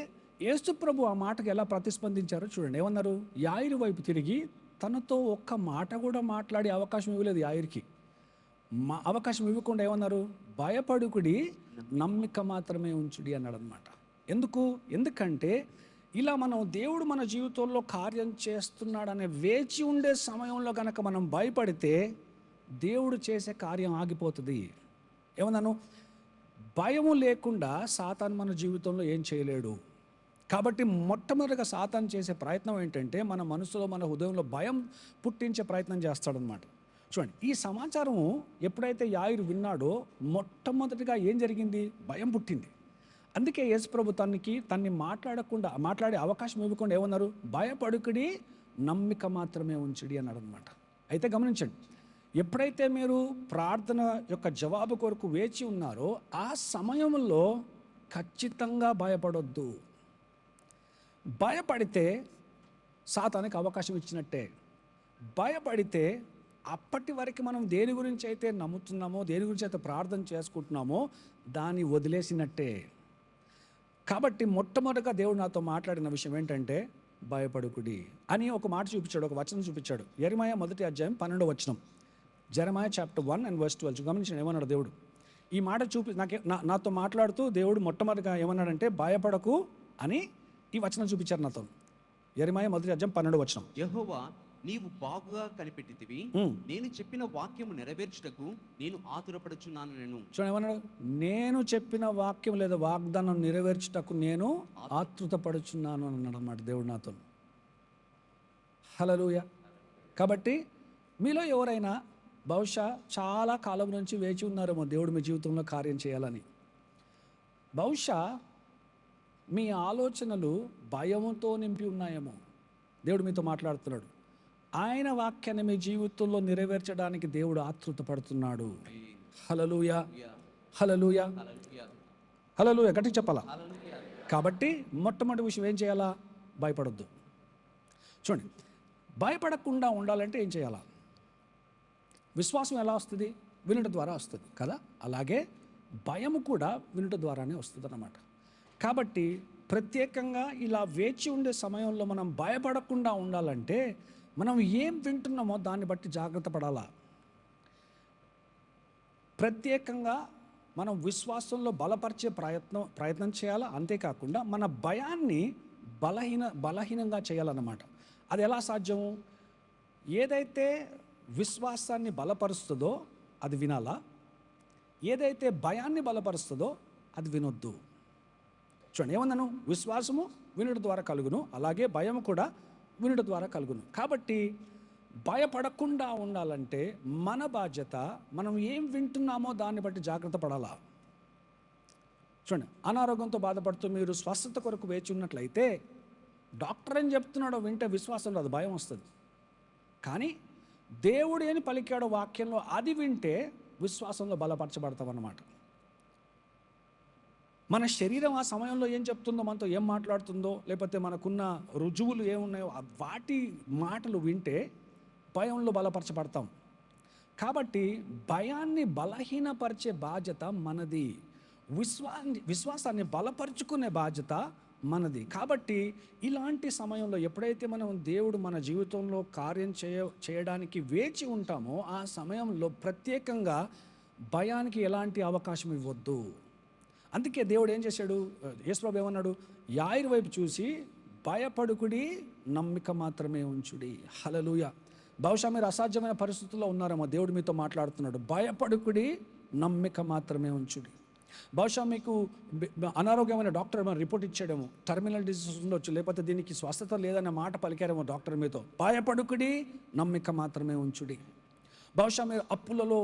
యేసు ప్రభు ఆ మాటకు ఎలా ప్రతిస్పందించారో చూడండి. ఏమన్నారు? యాయిరు వైపు తిరిగి తనతో ఒక్క మాట కూడా మాట్లాడే అవకాశం ఇవ్వలేదు యాయిర్కి. అవకాశం ఇవ్వకుండా ఏమన్నారు? భయపడుకుడి, నమ్మిక మాత్రమే ఉంచుడి అన్నాడు అనమాట. ఎందుకంటే ఇలా మనం దేవుడు మన జీవితంలో కార్యం చేస్తున్నాడనే వేచి ఉండే సమయంలో కనుక మనం భయపడితే దేవుడు చేసే కార్యం ఆగిపోతుంది. ఏమన్నాను? భయము లేకుండా సాతాను మన జీవితంలో ఏం చేయలేడు. కాబట్టి మొట్టమొదటిగా సాతాను చేసే ప్రయత్నం ఏంటంటే మన మనసులో, మన హృదయంలో భయం పుట్టించే ప్రయత్నం చేస్తాడనమాట. చూడండి, ఈ సమాచారం ఎప్పుడైతే యాయిరు విన్నాడో మొట్టమొదటిగా ఏం జరిగింది? భయం పుట్టింది. అందుకే యేసుప్రభు తన్ని మాట్లాడే అవకాశం ఇవ్వకుండా ఏమన్నారు? భయపడుకుడి, నమ్మిక మాత్రమే ఉంచుడి అన్నాడు అనమాట. అయితే గమనించండి, ఎప్పుడైతే మీరు ప్రార్థన యొక్క జవాబు కొరకు వేచి ఉన్నారో ఆ సమయంలో ఖచ్చితంగా భయపడొద్దు. భయపడితే సాతానికి అవకాశం ఇచ్చినట్టే. భయపడితే అప్పటి వరకు మనం దేని గురించి అయితే నమ్ముతున్నామో, దేని గురించి అయితే ప్రార్థన చేసుకుంటున్నామో దాన్ని వదిలేసినట్టే. కాబట్టి మొట్టమొదటిగా దేవుడు నాతో మాట్లాడిన విషయం ఏంటంటే భయపడుకుడి అని ఒక మాట చూపించాడు, ఒక వచనం చూపించాడు. యెరెమయా 1వ అధ్యాయం 12వ వచనం. జెరెమయా చాప్టర్ 1 and verse 12. గమనించండి ఏమన్నాడు దేవుడు. ఈ మాట నాతో మాట్లాడుతూ దేవుడు మొట్టమొదటిగా ఏమన్నాడంటే భయపడకు అని ఈ వచనం చూపించారు నాతో. యెరెమయా 1వ అధ్యాయం 12వ వచనం. యెహోవా నీవు బాగుగా కనిపెట్టితివి, నేను చెప్పిన వాక్యము నెరవేర్చుటకు నేను ఆతురపడుచున్నాను. చూడండి ఏమన్నాడు? నేను చెప్పిన వాక్యం లేదా వాగ్దానం నెరవేర్చుటకు నేను ఆతృతపడుచున్నాను అన్నాడు అన్నమాట దేవుడు నాతో. హల్లెలూయా. కాబట్టి మీలో ఎవరైనా బహుశా చాలా కాలం నుంచి వేచి ఉన్నారేమో దేవుడు మీ జీవితంలో కార్యం చేయాలని. బహుశా మీ ఆలోచనలు భయంతో నింపి ఉన్నాయేమో. దేవుడు మీతో మాట్లాడుతున్నాడు. ఆయన వాక్యాన్ని మీ జీవితంలో నెరవేర్చడానికి దేవుడు ఆతృత పడుతున్నాడు. హల్లెలూయా, హల్లెలూయా, హల్లెలూయా. గట్టిగా చెప్పాలా? కాబట్టి మొట్టమొదటి విషయం ఏం చేయాలా? భయపడొద్దు. చూడండి, భయపడకుండా ఉండాలంటే ఏం చేయాలా? విశ్వాసం ఎలా వస్తుంది? వినుట ద్వారా వస్తుంది కదా. అలాగే భయం కూడా వినుట ద్వారానే వస్తుంది అన్నమాట. కాబట్టి ప్రత్యేకంగా ఇలా వేచి ఉండే సమయంలో మనం భయపడకుండా ఉండాలంటే మనం ఏం వింటున్నామో దాన్ని బట్టి జాగ్రత్త పడాలా. ప్రత్యేకంగా మనం విశ్వాసంలో బలపరిచే ప్రయత్నం చేయాలా. అంతేకాకుండా మన భయాన్ని బలహీనంగా చేయాలన్నమాట. అది ఎలా సాధ్యము? ఏదైతే విశ్వాసాన్ని బలపరుస్తుందో అది వినాలా, ఏదైతే భయాన్ని బలపరుస్తుందో అది వినొద్దు. చూడండి ఏమన్నాను? విశ్వాసము వినుట ద్వారా కలుగును, అలాగే భయం కూడా వినుట ద్వారా కలుగును. కాబట్టి భయపడకుండా ఉండాలంటే మన బాధ్యత మనం ఏం వింటున్నామో దాన్ని బట్టి జాగ్రత్త పడాలా. చూడండి, అనారోగ్యంతో బాధపడుతూ మీరు స్వస్థత కొరకు వేచి ఉన్నట్లయితే డాక్టర్ ఏం చెప్తున్నాడో వింటే విశ్వాసంలో అది భయం వస్తుంది. కానీ దేవుడు ఏని పలికాడో వాక్యంలో అది వింటే విశ్వాసంలో బలపరచబడతాం అన్నమాట. మన శరీరం ఆ సమయంలో ఏం చెప్తుందో, మనతో ఏం మాట్లాడుతుందో, లేకపోతే మనకున్న రుజువులు ఏమున్నాయో వాటి మాటలు వింటే భయంలో బలపరచబడతాం. కాబట్టి భయాన్ని బలహీనపరిచే బాధ్యత మనది, విశ్వాసాన్ని బలపరుచుకునే బాధ్యత మనది. కాబట్టి ఇలాంటి సమయంలో ఎప్పుడైతే మనం దేవుడు మన జీవితంలో కార్యం చేయడానికి వేచి ఉంటామో ఆ సమయంలో ప్రత్యేకంగా భయానికి ఎలాంటి అవకాశం ఇవ్వద్దు. అందుకే దేవుడు ఏం చేశాడు? యేసుప్రభు ఏమన్నాడు? యాయిరు వైపు చూసి భయపడుకుడి, నమ్మిక మాత్రమే ఉంచుడి. హల్లెలూయా. బహుశా మీరు అసాధ్యమైన పరిస్థితుల్లో ఉన్నారేమో, దేవుడు మీతో మాట్లాడుతున్నాడు. భయపడుకుడి, నమ్మిక మాత్రమే ఉంచుడి. బహుశా మీకు అనారోగ్యమైన డాక్టర్ ఏమైనా రిపోర్ట్ ఇచ్చాడేమో, టర్మినల్ డిసీజ్ ఉండొచ్చు, లేకపోతే దీనికి స్వస్థత లేదనే మాట పలికారేమో డాక్టర్ మీతో. భయపడుకుడి, నమ్మిక మాత్రమే ఉంచుడి. బహుశా మీరు అప్పులలో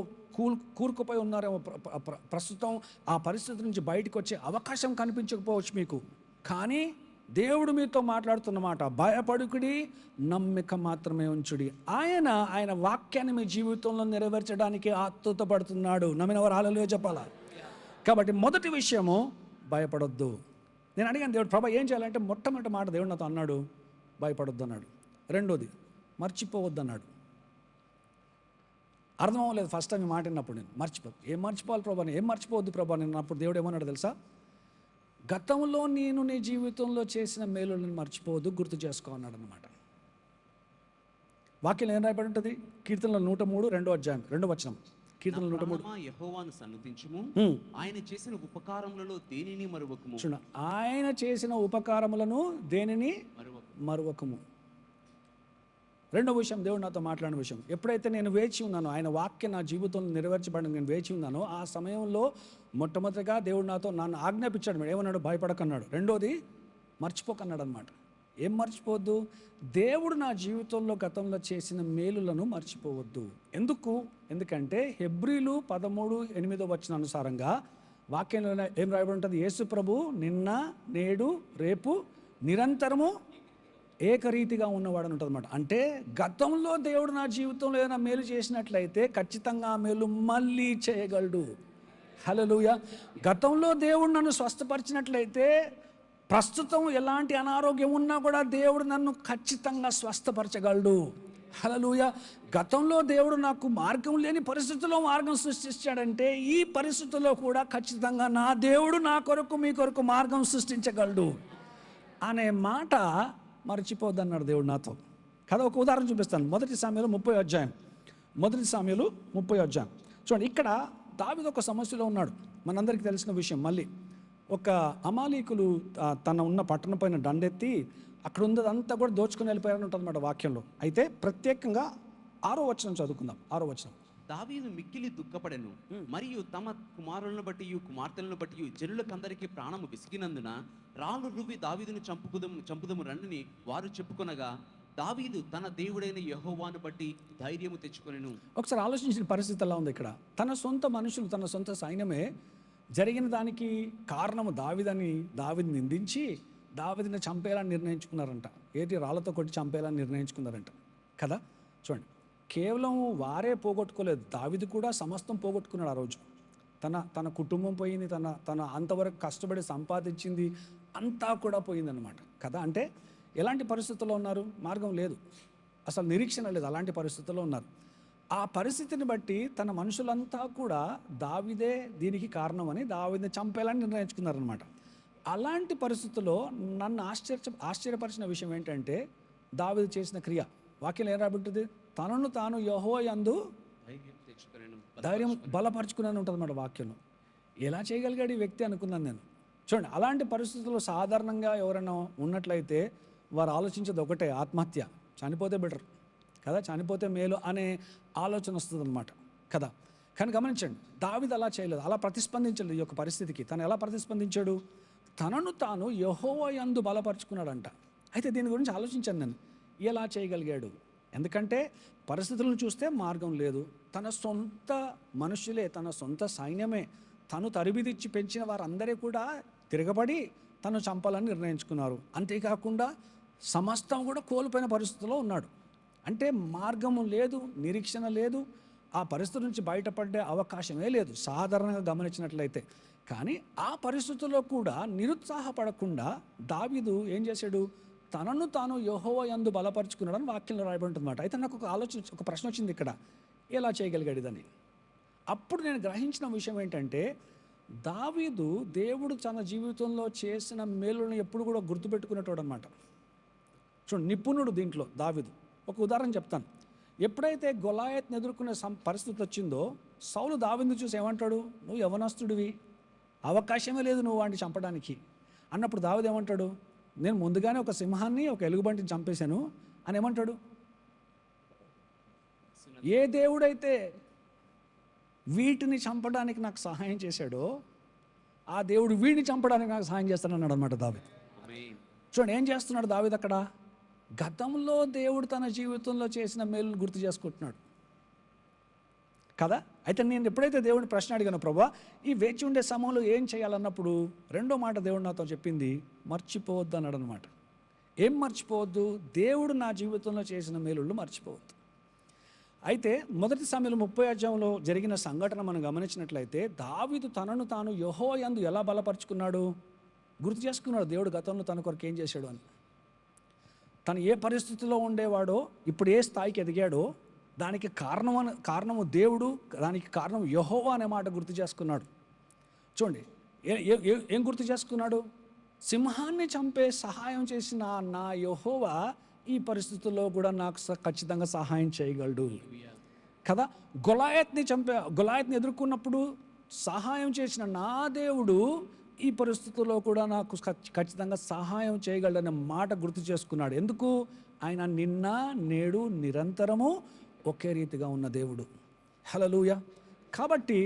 కూరుకుపోయి ఉన్నారేమో, ప్రస్తుతం ఆ పరిస్థితి నుంచి బయటకు వచ్చే అవకాశం కనిపించకపోవచ్చు మీకు. కానీ దేవుడు మీతో మాట్లాడుతున్న మాట, భయపడుకుడి, నమ్మిక మాత్రమే ఉంచుడి. ఆయన వాక్యాన్ని మీ జీవితంలో నెరవేర్చడానికి ఆతుతపడుతున్నాడు. నమ్మినవారు హల్లెలూయా చెప్పాలా? కాబట్టి మొదటి విషయము, భయపడొద్దు. నేను అడిగాను దేవుడు, ప్రభా ఏం చేయాలంటే, మొట్టమొదటి మాట దేవుడు నాతో అన్నాడు, భయపడొద్దు అన్నాడు. రెండోది, మర్చిపోవద్దు అన్నాడు. అర్థం అవ్వలేదు ఫస్ట్ టైం ఈ మాట విన్నప్పుడు. నేను ఏం మర్చిపోవాలి ప్రభా, ఏం మర్చిపోవద్దు ప్రభా నేను అప్పుడు. దేవుడు ఏమన్నాడు తెలుసా? గతంలో నేను నీ జీవితంలో చేసిన మేలులను మర్చిపోవద్దు, గుర్తు చేసుకో అన్నాడు అనమాట. వాక్యం ఏం రాయబడి ఉంటుంది? కీర్తనల 103 2 వచనం. కీర్తనల 103, యెహోవాను సన్నుతించుము, ఆయన చేసిన ఉపకారములలో దేనిని మరువకుము. చూడ, ఆయన చేసిన ఉపకారములను దేనిని మరువకము. రెండో విషయం, దేవుడు నాతో మాట్లాడిన విషయం, ఎప్పుడైతే నేను వేచి ఉన్నానో, ఆయన వాక్యం నా జీవితంలో నెరవేర్చబడి నేను వేచి ఉన్నానో, ఆ సమయంలో మొట్టమొదటిగా దేవుడు నన్ను ఆజ్ఞాపించాడు. మేడం ఏమన్నాడు? భయపడకన్నాడు. రెండోది, మర్చిపోకన్నాడు అనమాట. ఏం మర్చిపోవద్దు? దేవుడు నా జీవితంలో గతంలో చేసిన మేలులను మర్చిపోవద్దు. ఎందుకంటే హెబ్రీలు 13:8 వచనం అనుసారంగా వాక్యంలో ఏం రాయబడి ఉంటుంది? యేసు ప్రభు నిన్న, నేడు, రేపు నిరంతరము ఏకరీతిగా ఉన్నవాడు అని ఉంటుంది అన్నమాట. అంటే గతంలో దేవుడు నా జీవితంలో ఏదైనా మేలు చేసినట్లయితే ఖచ్చితంగా ఆ మేలు మళ్ళీ చేయగలడు. హల్లెలూయా. గతంలో దేవుడు నన్ను స్వస్థపరిచినట్లయితే, ప్రస్తుతం ఎలాంటి అనారోగ్యం ఉన్నా కూడా దేవుడు నన్ను ఖచ్చితంగా స్వస్థపరచగలడు. హల్లెలూయా. గతంలో దేవుడు నాకు మార్గం లేని పరిస్థితుల్లో మార్గం సృష్టించాడంటే, ఈ పరిస్థితుల్లో కూడా ఖచ్చితంగా నా దేవుడు నా కొరకు, మీ కొరకు మార్గం సృష్టించగలడు అనే మాట మర్చిపోద్దన్నాడు దేవుడు నాతో. కదా, ఒక ఉదాహరణ చూపిస్తాను. మొదటి సామ్యులు 30 అధ్యాయం. చూడండి, ఇక్కడ దావీదు ఒక సమస్యలో ఉన్నాడు. మనందరికీ తెలిసిన విషయం. మళ్ళీ ఒక అమాలీకులు తన ఉన్న పట్టణం పైన దండెత్తి అక్కడ ఉన్నదంతా కూడా దోచుకుని వెళ్ళిపోయారని ఉంటుంది అన్నమాట వాక్యంలో. అయితే ప్రత్యేకంగా 6వ వచనం చదువుకుందాం. 6వ వచనం. దావీదు మిక్కిలి దుఃఖపడెను, మరియు తమ కుమారులను బట్టి కుమార్తెలను బట్టి జనులకందరికీ ప్రాణము విసిగినందున రాళ్ళు రువ్వి దావీదును చంపుదము రండిని వారు చెప్పుకొనగా, దావీదు తన దేవుడైన యెహోవాను బట్టి ధైర్యము తెచ్చుకొనెను. ఒకసారి ఆలోచించిన పరిస్థితి ఎలా ఉంది ఇక్కడ? తన సొంత మనుషులు, తన సొంత సైన్యమే జరిగిన దానికి కారణము దావీదుని నిందించి దావీదుని చంపేయాలని నిర్ణయించుకున్నారంట. రాళ్ళతో కొట్టి చంపేయాలని నిర్ణయించుకున్నారంట కదా. చూడండి, కేవలం వారే పోగొట్టుకోలేదు, దావీదు కూడా సమస్తం పోగొట్టుకున్నాడు ఆ రోజు. తన కుటుంబం పోయింది, తన అంతవరకు కష్టపడి సంపాదించింది అంతా కూడా పోయిందన్నమాట కదా. అంటే ఎలాంటి పరిస్థితుల్లో ఉన్నారు? మార్గం లేదు, అసలు నిరీక్షణ లేదు, అలాంటి పరిస్థితుల్లో ఉన్నారు. ఆ పరిస్థితిని బట్టి తన మనుషులంతా కూడా దావీదే దీనికి కారణమని దావీదుని చంపేయాలని నిర్ణయించుకున్నారనమాట. అలాంటి పరిస్థితుల్లో నన్ను ఆశ్చర్యపరిచిన విషయం ఏంటంటే, దావీదు చేసిన క్రియ. వాక్యం ఏం రాబడుతుంది? తనను తాను యెహోవా యందు ధైర్యం బలపరుచుకున్నాను ఉంటుంది అన్నమాట వాక్యంలో. ఎలా చేయగలిగాడు ఈ వ్యక్తి అనుకున్నాను నేను. చూడండి, అలాంటి పరిస్థితుల్లో సాధారణంగా ఎవరైనా ఉన్నట్లయితే వారు ఆలోచించేది ఒకటే, ఆత్మహత్య, చనిపోతే బెటర్ కదా, చనిపోతే మేలు అనే ఆలోచన వస్తుంది అనమాట కదా. కానీ గమనించండి, దావీదు అలా చేయలేదు, అలా ప్రతిస్పందించలేదు ఈ యొక్క పరిస్థితికి. తను ఎలా ప్రతిస్పందించాడు? తనను తాను యెహోవా యందు బలపరుచుకున్నాడంట. అయితే దీని గురించి ఆలోచించాను నేను, ఎలా చేయగలిగాడు? ఎందుకంటే పరిస్థితులను చూస్తే మార్గం లేదు. తన సొంత మనుషులే, తన సొంత సైన్యమే, తను తరిబిదిచ్చి పెంచిన వారందరూ కూడా తిరగబడి తను చంపాలని నిర్ణయించుకున్నారు. అంతేకాకుండా సమస్తం కూడా కోల్పోయిన పరిస్థితిలో ఉన్నాడు. అంటే మార్గము లేదు, నిరీక్షణ లేదు, ఆ పరిస్థితి నుంచి బయటపడే అవకాశమే లేదు సాధారణంగా గమనించినట్లయితే. కానీ ఆ పరిస్థితుల్లో కూడా నిరుత్సాహపడకుండా దావీదు ఏం చేశాడు? తనను తాను యెహోవా యందు బలపరుచుకున్నాడని వాక్యంలో రాయబడి ఉంటుందన్నమాట. అయితే నాకు ఒక ప్రశ్న వచ్చింది ఇక్కడ, ఎలా చేయగలిగాడు ఇదని? అప్పుడు నేను గ్రహించిన విషయం ఏంటంటే, దావీదు దేవుడు తన జీవితంలో చేసిన మేలులను ఎప్పుడు కూడా గుర్తుపెట్టుకునేటోడు అనమాట. చూడండి, నిపుణుడు దీంట్లో దావీదు. ఒక ఉదాహరణ చెప్తాను. ఎప్పుడైతే గొలాయత్ని ఎదుర్కొనే పరిస్థితి వచ్చిందో, సౌలు దావీదుని చూసి ఏమంటాడు? నువ్వు యవనస్తుడివి, అవకాశమే లేదు నువ్వు వాడిని చంపడానికి అన్నప్పుడు దావీదు ఏమంటాడు? నేను ముందుగానే ఒక సింహాన్ని, ఒక ఎలుగుబంటిని చంపేశాను అని ఏమంటాడు? ఏ దేవుడైతే వీటిని చంపడానికి నాకు సహాయం చేశాడో, ఆ దేవుడు వీడిని చంపడానికి నాకు సహాయం చేస్తానన్నాడు అనమాట దావీదు. చూడండి, ఏం చేస్తున్నాడు దావీదు అక్కడ? గతంలో దేవుడు తన జీవితంలో చేసిన మేలును గుర్తు చేసుకుంటున్నాడు కదా. అయితే నేను ఎప్పుడైతే దేవుడిని ప్రశ్న అడిగానో, ప్రభా ఈ వేచి ఉండే సమయంలో ఏం చేయాలన్నప్పుడు రెండో మాట దేవుడు నాతో చెప్పింది, మర్చిపోవద్దు అన్నాడు అనమాట. ఏం మర్చిపోవద్దు? దేవుడు నా జీవితంలో చేసిన మేలుళ్ళు మర్చిపోవద్దు. అయితే మొదటి సమయంలో 30 అధ్యాయంలో జరిగిన సంఘటన మనం గమనించినట్లయితే, దావీదు తనను తాను యెహోవా యందు ఎలా బలపరుచుకున్నాడు, గుర్తు చేసుకున్నాడు దేవుడు గతంలో తన కొరకు ఏం చేశాడు అని. తను ఏ పరిస్థితిలో ఉండేవాడో, ఇప్పుడు ఏ స్థాయికి ఎదిగాడో దానికి కారణము దేవుడు, దానికి కారణం యెహోవా అనే మాట గుర్తు చేసుకున్నాడు. చూడండి ఏం గుర్తు చేసుకున్నాడు? సింహాన్ని చంపే సహాయం చేసిన నా యెహోవా ఈ పరిస్థితుల్లో కూడా నాకు ఖచ్చితంగా సహాయం చేయగలడు కదా. గొలాయత్ని ఎదుర్కొన్నప్పుడు సహాయం చేసిన నా దేవుడు ఈ పరిస్థితుల్లో కూడా నాకు ఖచ్చితంగా సహాయం చేయగలడనే మాట గుర్తు చేసుకున్నాడు. ఎందుకు? ఆయన నిన్న నేడు నిరంతరము ఒకే రీతిగా ఉన్న దేవుడు. హల్లెలూయా. కాబట్టి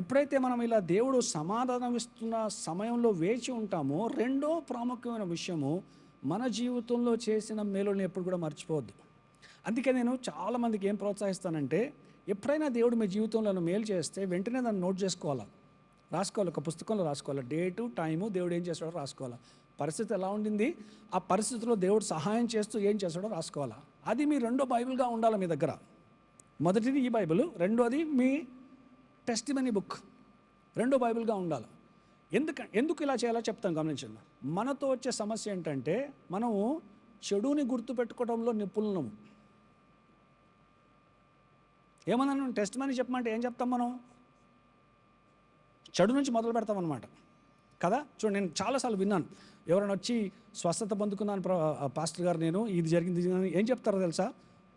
ఎప్పుడైతే మనం ఇలా దేవుడు సమాధానం ఇస్తున్న సమయంలో వేచి ఉంటామో, రెండో ప్రాముఖ్యమైన విషయము, మన జీవితంలో చేసిన మేలుని ఎప్పుడు కూడా మర్చిపోవద్దు. అందుకే నేను చాలామందికి ఏం ప్రోత్సహిస్తానంటే, ఎప్పుడైనా దేవుడు మీ జీవితంలో మేలు చేస్తే వెంటనే దాన్ని నోట్ చేసుకోవాలి, రాసుకోవాలి, ఒక పుస్తకంలో రాసుకోవాలి. డేటు, టైము, దేవుడు ఏం చేస్తాడో రాసుకోవాలి. పరిస్థితి ఎలా ఉండింది, ఆ పరిస్థితిలో దేవుడు సహాయం చేస్తూ ఏం చేస్తాడో రాసుకోవాలి. అది మీ రెండో బైబిల్గా ఉండాలి మీ దగ్గర. మొదటిది ఈ బైబిల్, రెండోది మీ టెస్టిమనీ బుక్, రెండో బైబిల్గా ఉండాలి. ఎందుకు ఇలా చేయాలో చెప్తాను, గమనించండి. మనతో వచ్చే సమస్య ఏంటంటే, మనము చెడుని గుర్తుపెట్టుకోవడంలో నిపుణులము. ఏమన్నా టెస్టిమనీ చెప్పమంటే ఏం చెప్తాం మనం? చెడు నుంచి మొదలు పెడతామన్నమాట కదా. చూడండి, నేను చాలాసార్లు విన్నాను, ఎవరైనా వచ్చి స్వస్థత పొందుకున్నాను పాస్టర్ గారు, నేను ఇది జరిగింది ఏం చెప్తారో తెలుసా?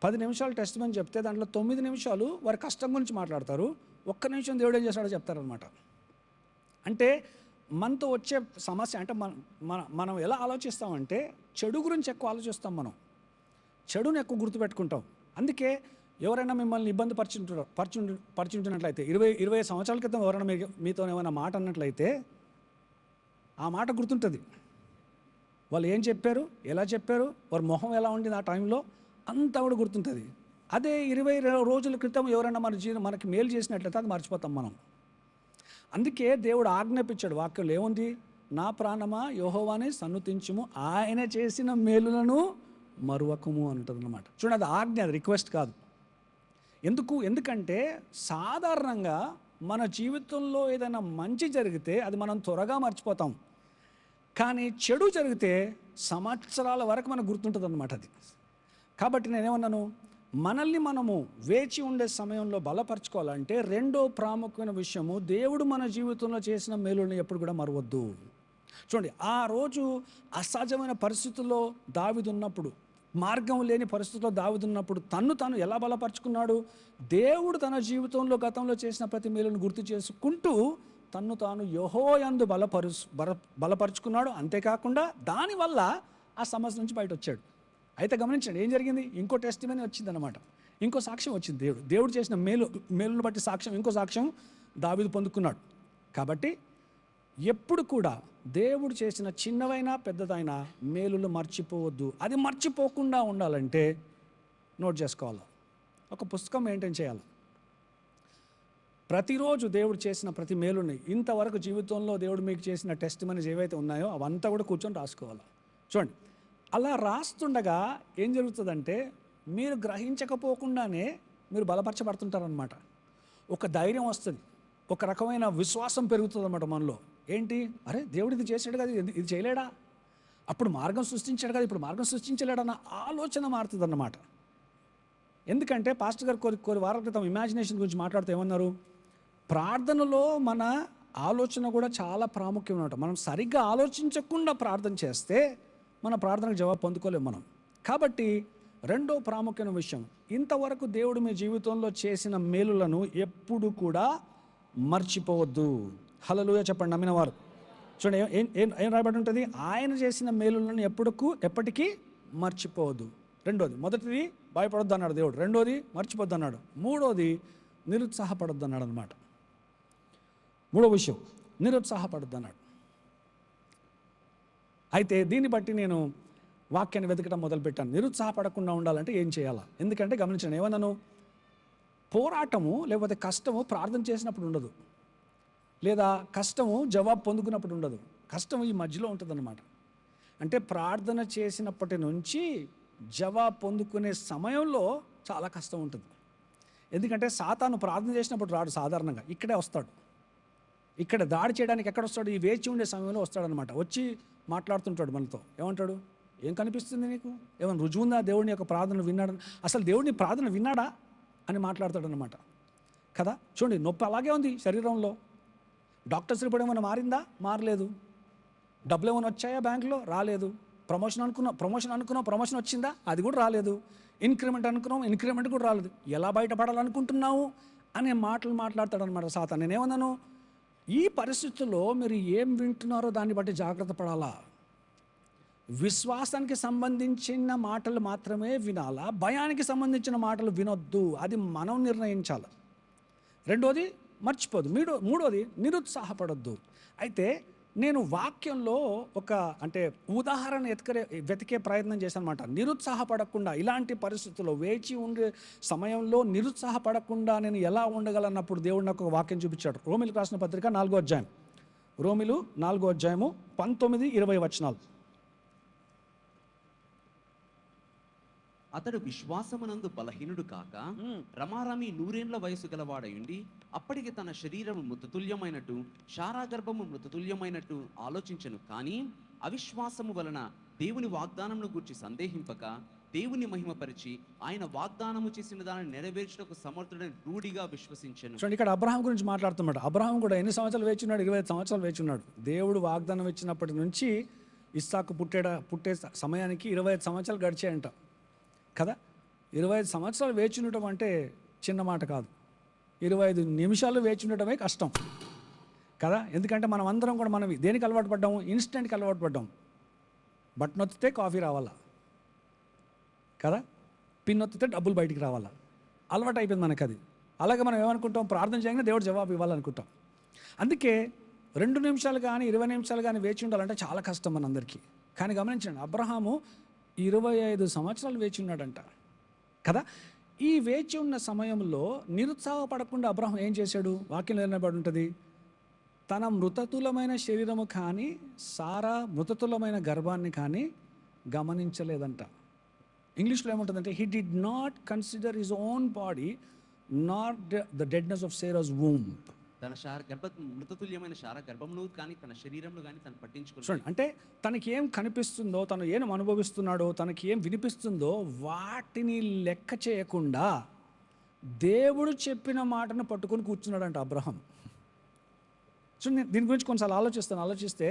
10 నిమిషాలు టెస్టిమనీ చెప్తే దాంట్లో 9 నిమిషాలు వారి కష్టం గురించి మాట్లాడతారు, 1 నిమిషం దేవుడు ఏం చేస్తాడో చెప్తారనమాట. అంటే మనతో వచ్చే సమస్య అంటే మనం ఎలా ఆలోచిస్తామంటే, చెడు గురించి ఎక్కువ ఆలోచిస్తాం, మనం చెడుని ఎక్కువ గుర్తుపెట్టుకుంటాం. అందుకే ఎవరైనా మిమ్మల్ని ఇబ్బంది పరిచుంటున్నట్లయితే, 20 సంవత్సరాల క్రితం ఎవరైనా మీతో ఏమైనా మాట అన్నట్లయితే ఆ మాట గుర్తుంటుంది. వాళ్ళు ఏం చెప్పారు, ఎలా చెప్పారు, వారి మొహం ఎలా ఉండింది ఆ టైంలో, అంతా కూడా గుర్తుంటుంది. అదే 20 రోజుల క్రితం ఎవరైనా మనకి మేలు చేసినట్లయితే అది మర్చిపోతాం మనం. అందుకే దేవుడు ఆజ్ఞాపించాడు, వాక్యంలో ఏముంది? నా ప్రాణమా యెహోవాని సన్నుతించుము, ఆయన చేసిన మేలులను మరువకము అంటుంది అన్నమాట. చూడండి, అది ఆజ్ఞ, అది రిక్వెస్ట్ కాదు. ఎందుకంటే సాధారణంగా మన జీవితంలో ఏదైనా మంచి జరిగితే అది మనం త్వరగా మర్చిపోతాం, కానీ చెడు జరిగితే సంవత్సరాల వరకు మనకు గుర్తుంటుంది అన్నమాట అది. కాబట్టి నేనేమన్నాను, మనల్ని మనము వేచి ఉండే సమయంలో బలపరచుకోవాలంటే రెండో ప్రాముఖ్యమైన విషయము, దేవుడు మన జీవితంలో చేసిన మేలుని ఎప్పుడు కూడా మరవద్దు. చూడండి, ఆ రోజు అసహజమైన పరిస్థితుల్లో దావీదు ఉన్నప్పుడు, మార్గం లేని పరిస్థితుల్లో దావీదు ఉన్నప్పుడు తాను ఎలా బలపరుచుకున్నాడు? దేవుడు తన జీవితంలో గతంలో చేసిన ప్రతి మేలును గుర్తు చేసుకుంటూ తాను యెహోవా యందు బలపరుచుకున్నాడు. అంతేకాకుండా దానివల్ల ఆ సమస్య నుంచి బయట వచ్చాడు. అయితే గమనించండి, ఏం జరిగింది? ఇంకో టెస్టిమనీ వచ్చిందనమాట, ఇంకో సాక్ష్యం వచ్చింది. దేవుడు చేసిన మేలును బట్టి సాక్ష్యం, ఇంకో సాక్ష్యం దావీదు పొందుకున్నాడు. కాబట్టి ఎప్పుడు కూడా దేవుడు చేసిన చిన్నవైనా పెద్దదైనా మేలులు మర్చిపోవద్దు. అది మర్చిపోకుండా ఉండాలంటే నోట్ చేసుకోవాలి, ఒక పుస్తకం మెయింటైన్ చేయాలి. ప్రతిరోజు దేవుడు చేసిన ప్రతి మేలుని, ఇంతవరకు జీవితంలో దేవుడు మీకు చేసిన టెస్టిమనీస్ ఏవైతే ఉన్నాయో అవంతా కూడా కూర్చొని రాసుకోవాలి. చూడండి, అలా రాస్తుండగా ఏం జరుగుతుందంటే, మీరు గ్రహించకపోకుండానే మీరు బలపరచబడుతుంటారనమాట. ఒక ధైర్యం వస్తుంది, ఒక రకమైన విశ్వాసం పెరుగుతుంది అన్నమాట మనలో. ఏంటి, అరే దేవుడు ఇది చేశాడు కదా, ఇది చేయలేడా, అప్పుడు మార్గం సృష్టించాడు కదా, ఇప్పుడు మార్గం సృష్టించలేడన్న ఆలోచన మారుతుంది అన్నమాట. ఎందుకంటే పాస్టర్ గారు కొన్ని వారాల క్రితం ఇమాజినేషన్ గురించి మాట్లాడుతూ ఏమన్నారు, ప్రార్థనలో మన ఆలోచన కూడా చాలా ప్రాముఖ్యం అన్నమాట. మనం సరిగ్గా ఆలోచించకుండా ప్రార్థన చేస్తే మన ప్రార్థనకు జవాబు పొందుకోలేము మనం. కాబట్టి రెండో ప్రాముఖ్యమైన విషయం, ఇంతవరకు దేవుడు మీ జీవితంలో చేసిన మేలులను ఎప్పుడు కూడా మర్చిపోవద్దు. హల్లెలూయా చెప్పండి, నమ్మిన వారు. చూడండి, ఏం రాయబడి ఉంటుంది? ఆయన చేసిన మేలులను ఎప్పటికీ మర్చిపోవద్దు. రెండోది, మొదటిది భయపడొద్దు అన్నాడు దేవుడు, రెండోది మర్చిపోద్దు అన్నాడు, మూడోది నిరుత్సాహపడొద్దు అన్నాడు అనమాట. మూడో విషయం నిరుత్సాహపడొద్దు అన్నాడు. అయితే దీన్ని బట్టి నేను వాక్యాన్ని వెతకడం మొదలుపెట్టాను. నిరుత్సాహపడకుండా ఉండాలంటే ఏం చేయాలా? ఎందుకంటే గమనించండి, ఏమన్నాను, పోరాటము లేకపోతే కష్టము ప్రార్థన చేసినప్పుడు ఉండదు, లేదా కష్టము జవాబు పొందుకున్నప్పుడు ఉండదు. కష్టం ఈ మధ్యలో ఉంటుందన్నమాట. అంటే ప్రార్థన చేసినప్పటి నుంచి జవాబు పొందుకునే సమయంలో చాలా కష్టం ఉంటుంది. ఎందుకంటే సాతాను ప్రార్థన చేసినప్పుడు రాడు, సాధారణంగా ఇక్కడే వస్తాడు. ఇక్కడ దాడి చేయడానికి ఎక్కడ వస్తాడు? ఈ వేచి ఉండే సమయంలో వస్తాడనమాట. వచ్చి మాట్లాడుతుంటాడు మనతో. ఏమంటాడు? ఏం కనిపిస్తుంది నీకు? ఏమైనా రుజువు ఉందా దేవుడిని యొక్క ప్రార్థన విన్నాడు? అసలు దేవుడిని ప్రార్థన విన్నాడా అని మాట్లాడతాడనమాట కదా. చూడండి, నొప్పి అలాగే ఉంది శరీరంలో. డాక్టర్స్ రిపోర్ట్ ఏమైనా మారిందా? మారలేదు. డబ్బులు ఏమైనా వచ్చాయా బ్యాంకులో? రాలేదు. ప్రమోషన్ వచ్చిందా? అది కూడా రాలేదు. ఇంక్రిమెంట్ అనుకున్నాం, ఇంక్రిమెంట్ కూడా రాలేదు. ఎలా బయటపడాలనుకుంటున్నావు అనే మాటలు మాట్లాడతాడనమాట సాతాను. నేనేమన్నాను? ఈ పరిస్థితుల్లో మీరు ఏం వింటున్నారో దాన్ని బట్టి జాగ్రత్త పడాలా. విశ్వాసానికి సంబంధించిన మాటలు మాత్రమే వినాలా, భయానికి సంబంధించిన మాటలు వినొద్దు. అది మనం నిర్ణయించాలి. రెండోది మర్చిపోదు. మూడోది నిరుత్సాహపడొద్దు. అయితే నేను వాక్యంలో ఒక ఉదాహరణ వెతికే ప్రయత్నం చేశాను అనమాట. నిరుత్సాహపడకుండా, ఇలాంటి పరిస్థితుల్లో వేచి ఉండే సమయంలో నిరుత్సాహపడకుండా నేను ఎలా ఉండగలన్నప్పుడు దేవుడు నాకు ఒక వాక్యం చూపించాడు. రోమిలకు రాసిన పత్రిక 4వ అధ్యాయం, రోమిలు 4వ అధ్యాయము 19-20 వచనాలు. అతడు విశ్వాసమునందు బలహీనుడు కాక రమారమి 100 ఏండ్ల వయసు గలవాడయుండి అప్పటికి తన శరీరము మృతతుల్యమైనట్టు శారాగర్భము మృతతుల్యమైనట్టు ఆలోచించను. కానీ అవిశ్వాసము వలన దేవుని వాగ్దానమును గూర్చి సందేహింపక దేవుని మహిమపరిచి ఆయన వాగ్దానము చేసిన దానిని నెరవేర్చుటకు సమర్థుడని రూఢిగా విశ్వసించెను. చూడండి, ఇక్కడ అబ్రహాం గురించి మాట్లాడుతున్నాడు. అబ్రహాం కూడా ఎన్ని సంవత్సరాలు వేచి ఉన్నాడు? 25 సంవత్సరాలు వేచి ఉన్నాడు. దేవుడు వాగ్దానం ఇచ్చినప్పటి నుంచి ఇస్సాకు పుట్టే సమయానికి 25 సంవత్సరాలు గడిచాయంట కదా. 25 సంవత్సరాలు వేచి ఉండటం అంటే చిన్న మాట కాదు. 25 నిమిషాలు వేచి ఉండటమే కష్టం కదా. ఎందుకంటే మనం అందరం కూడా దేనికి అలవాటు పడ్డాము? ఇన్స్టెంట్కి అలవాటు పడ్డాం. బటన్ నొత్తితే కాఫీ రావాలా కదా, పిన్ నొత్తితే డబ్బులు బయటికి రావాలా, అలవాటు అయిపోయింది మనకు అది. అలాగే మనం ఏమనుకుంటాం? ప్రార్థన చేయగానే దేవుడు జవాబు ఇవ్వాలనుకుంటాం. అందుకే 2 నిమిషాలు కానీ 20 నిమిషాలు కానీ వేచి ఉండాలంటే చాలా కష్టం మనందరికీ. కానీ గమనించండి, అబ్రహాము 25 సంవత్సరాలు వేచి ఉన్నాడంట కదా. ఈ వేచి ఉన్న సమయంలో నిరుత్సాహపడకుండా అబ్రహాం ఏం చేశాడు? వాక్యంలో నిలబడి ఉంటుంది, తన మృతతులమైన శరీరము కానీ సారా మృతతులమైన గర్భాన్ని కానీ గమనించలేదంట. ఇంగ్లీష్లో ఏముంటుందంటే, he did not consider his own body not the deadness of Sarah's womb. తన మృతతుల్యమైన శారా గర్భంలో కానీ తన శరీరంలో కానీ తను పట్టించుకున్నాడు. చూడండి, అంటే తనకి ఏం కనిపిస్తుందో, తను ఏం అనుభవిస్తున్నాడో, తనకి ఏం వినిపిస్తుందో వాటిని లెక్క చేయకుండా దేవుడు చెప్పిన మాటను పట్టుకొని కూర్చున్నాడంట అబ్రహాం. చూడండి, దీని గురించి కొన్నిసార్లు ఆలోచిస్తే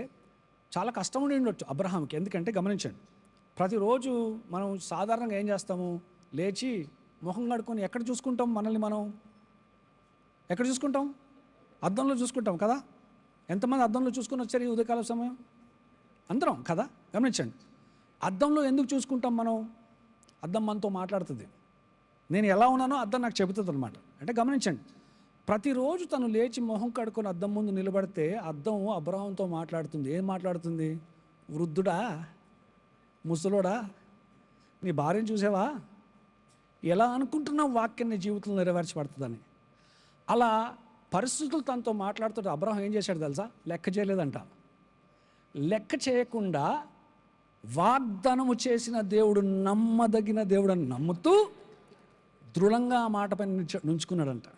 చాలా కష్టం ఉండి ఉండొచ్చు అబ్రహాంకి. ఎందుకంటే గమనించండి, ప్రతిరోజు మనం సాధారణంగా ఏం చేస్తాము? లేచి ముఖం కడుక్కొని ఎక్కడ చూసుకుంటాం? మనల్ని మనం ఎక్కడ చూసుకుంటాం? అద్దంలో చూసుకుంటాం కదా. ఎంతమంది అద్దంలో చూసుకుని వచ్చారు ఈ ఉదయకాల సమయం? అందరం కదా. గమనించండి, అద్దంలో ఎందుకు చూసుకుంటాం మనం? అద్దం మనతో మాట్లాడుతుంది. నేను ఎలా ఉన్నానో అద్దం నాకు చెబుతుంది అనమాట. అంటే గమనించండి, ప్రతిరోజు తను లేచి మొహం కడుక్కొని అద్దం ముందు నిలబడితే అద్దం అబ్రహాంతో మాట్లాడుతుంది. ఏం మాట్లాడుతుంది? వృద్ధుడా, ముసలోడా, నీ భార్యను చూసావా? ఎలా అనుకుంటున్నావు వాక్యం నీ జీవితంలో నెరవేర్చబడుతుందని? అలా పరిస్థితులు తనతో మాట్లాడుతుంటే అబ్రహాం ఏం చేశాడు తెలుసా? లెక్క చేయలేదంట. లెక్క చేయకుండా వాగ్దానము చేసిన దేవుడు నమ్మదగిన దేవుడు అని నమ్ముతూ దృఢంగా ఆ మాట పైన నుంచున్నాడంట.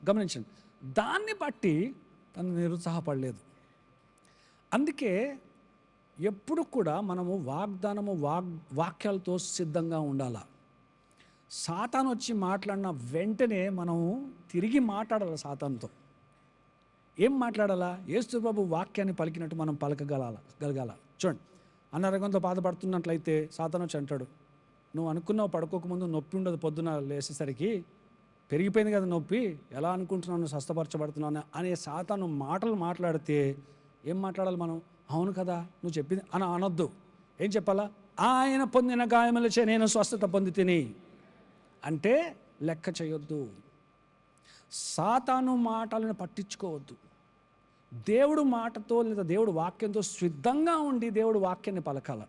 గమనించండి, దాన్ని బట్టి తను నిరుత్సాహపడలేదు. అందుకే ఎప్పుడు కూడా మనము వాక్యాలతో సిద్ధంగా ఉండాలా. సాతాను వచ్చి మాట్లాడిన వెంటనే మనం తిరిగి మాట్లాడాలి సాతానుతో. ఏం మాట్లాడాలా? యేసు ప్రభు వాక్యాన్ని పలికినట్టు మనం పలకగలగాల. చూడండి, అనారోగ్యంతో బాధపడుతున్నట్లయితే సాతాను వచ్చి అంటాడు, నువ్వు అనుకున్నావు పడుకోకముందు నొప్పి ఉండదు, పొద్దున లేచేసరికి పెరిగిపోయింది కదా నొప్పి, ఎలా అనుకుంటున్నాను స్వస్థపరచబడుతున్నాను అనే సాతాను మాటలు మాట్లాడితే ఏం మాట్లాడాలి మనం? అవును కదా నువ్వు చెప్పింది అని అనొద్దు. ఏం చెప్పాలా? ఆయన పొందిన గాయములచే నేను స్వస్థత పొంది తిని అంటే లెక్క చేయొద్దు. సాతాను మాటలను పట్టించుకోవద్దు. దేవుడు మాటతో లేదా దేవుడు వాక్యంతో సిద్ధంగా ఉండి దేవుడు వాక్యాన్ని పలకాల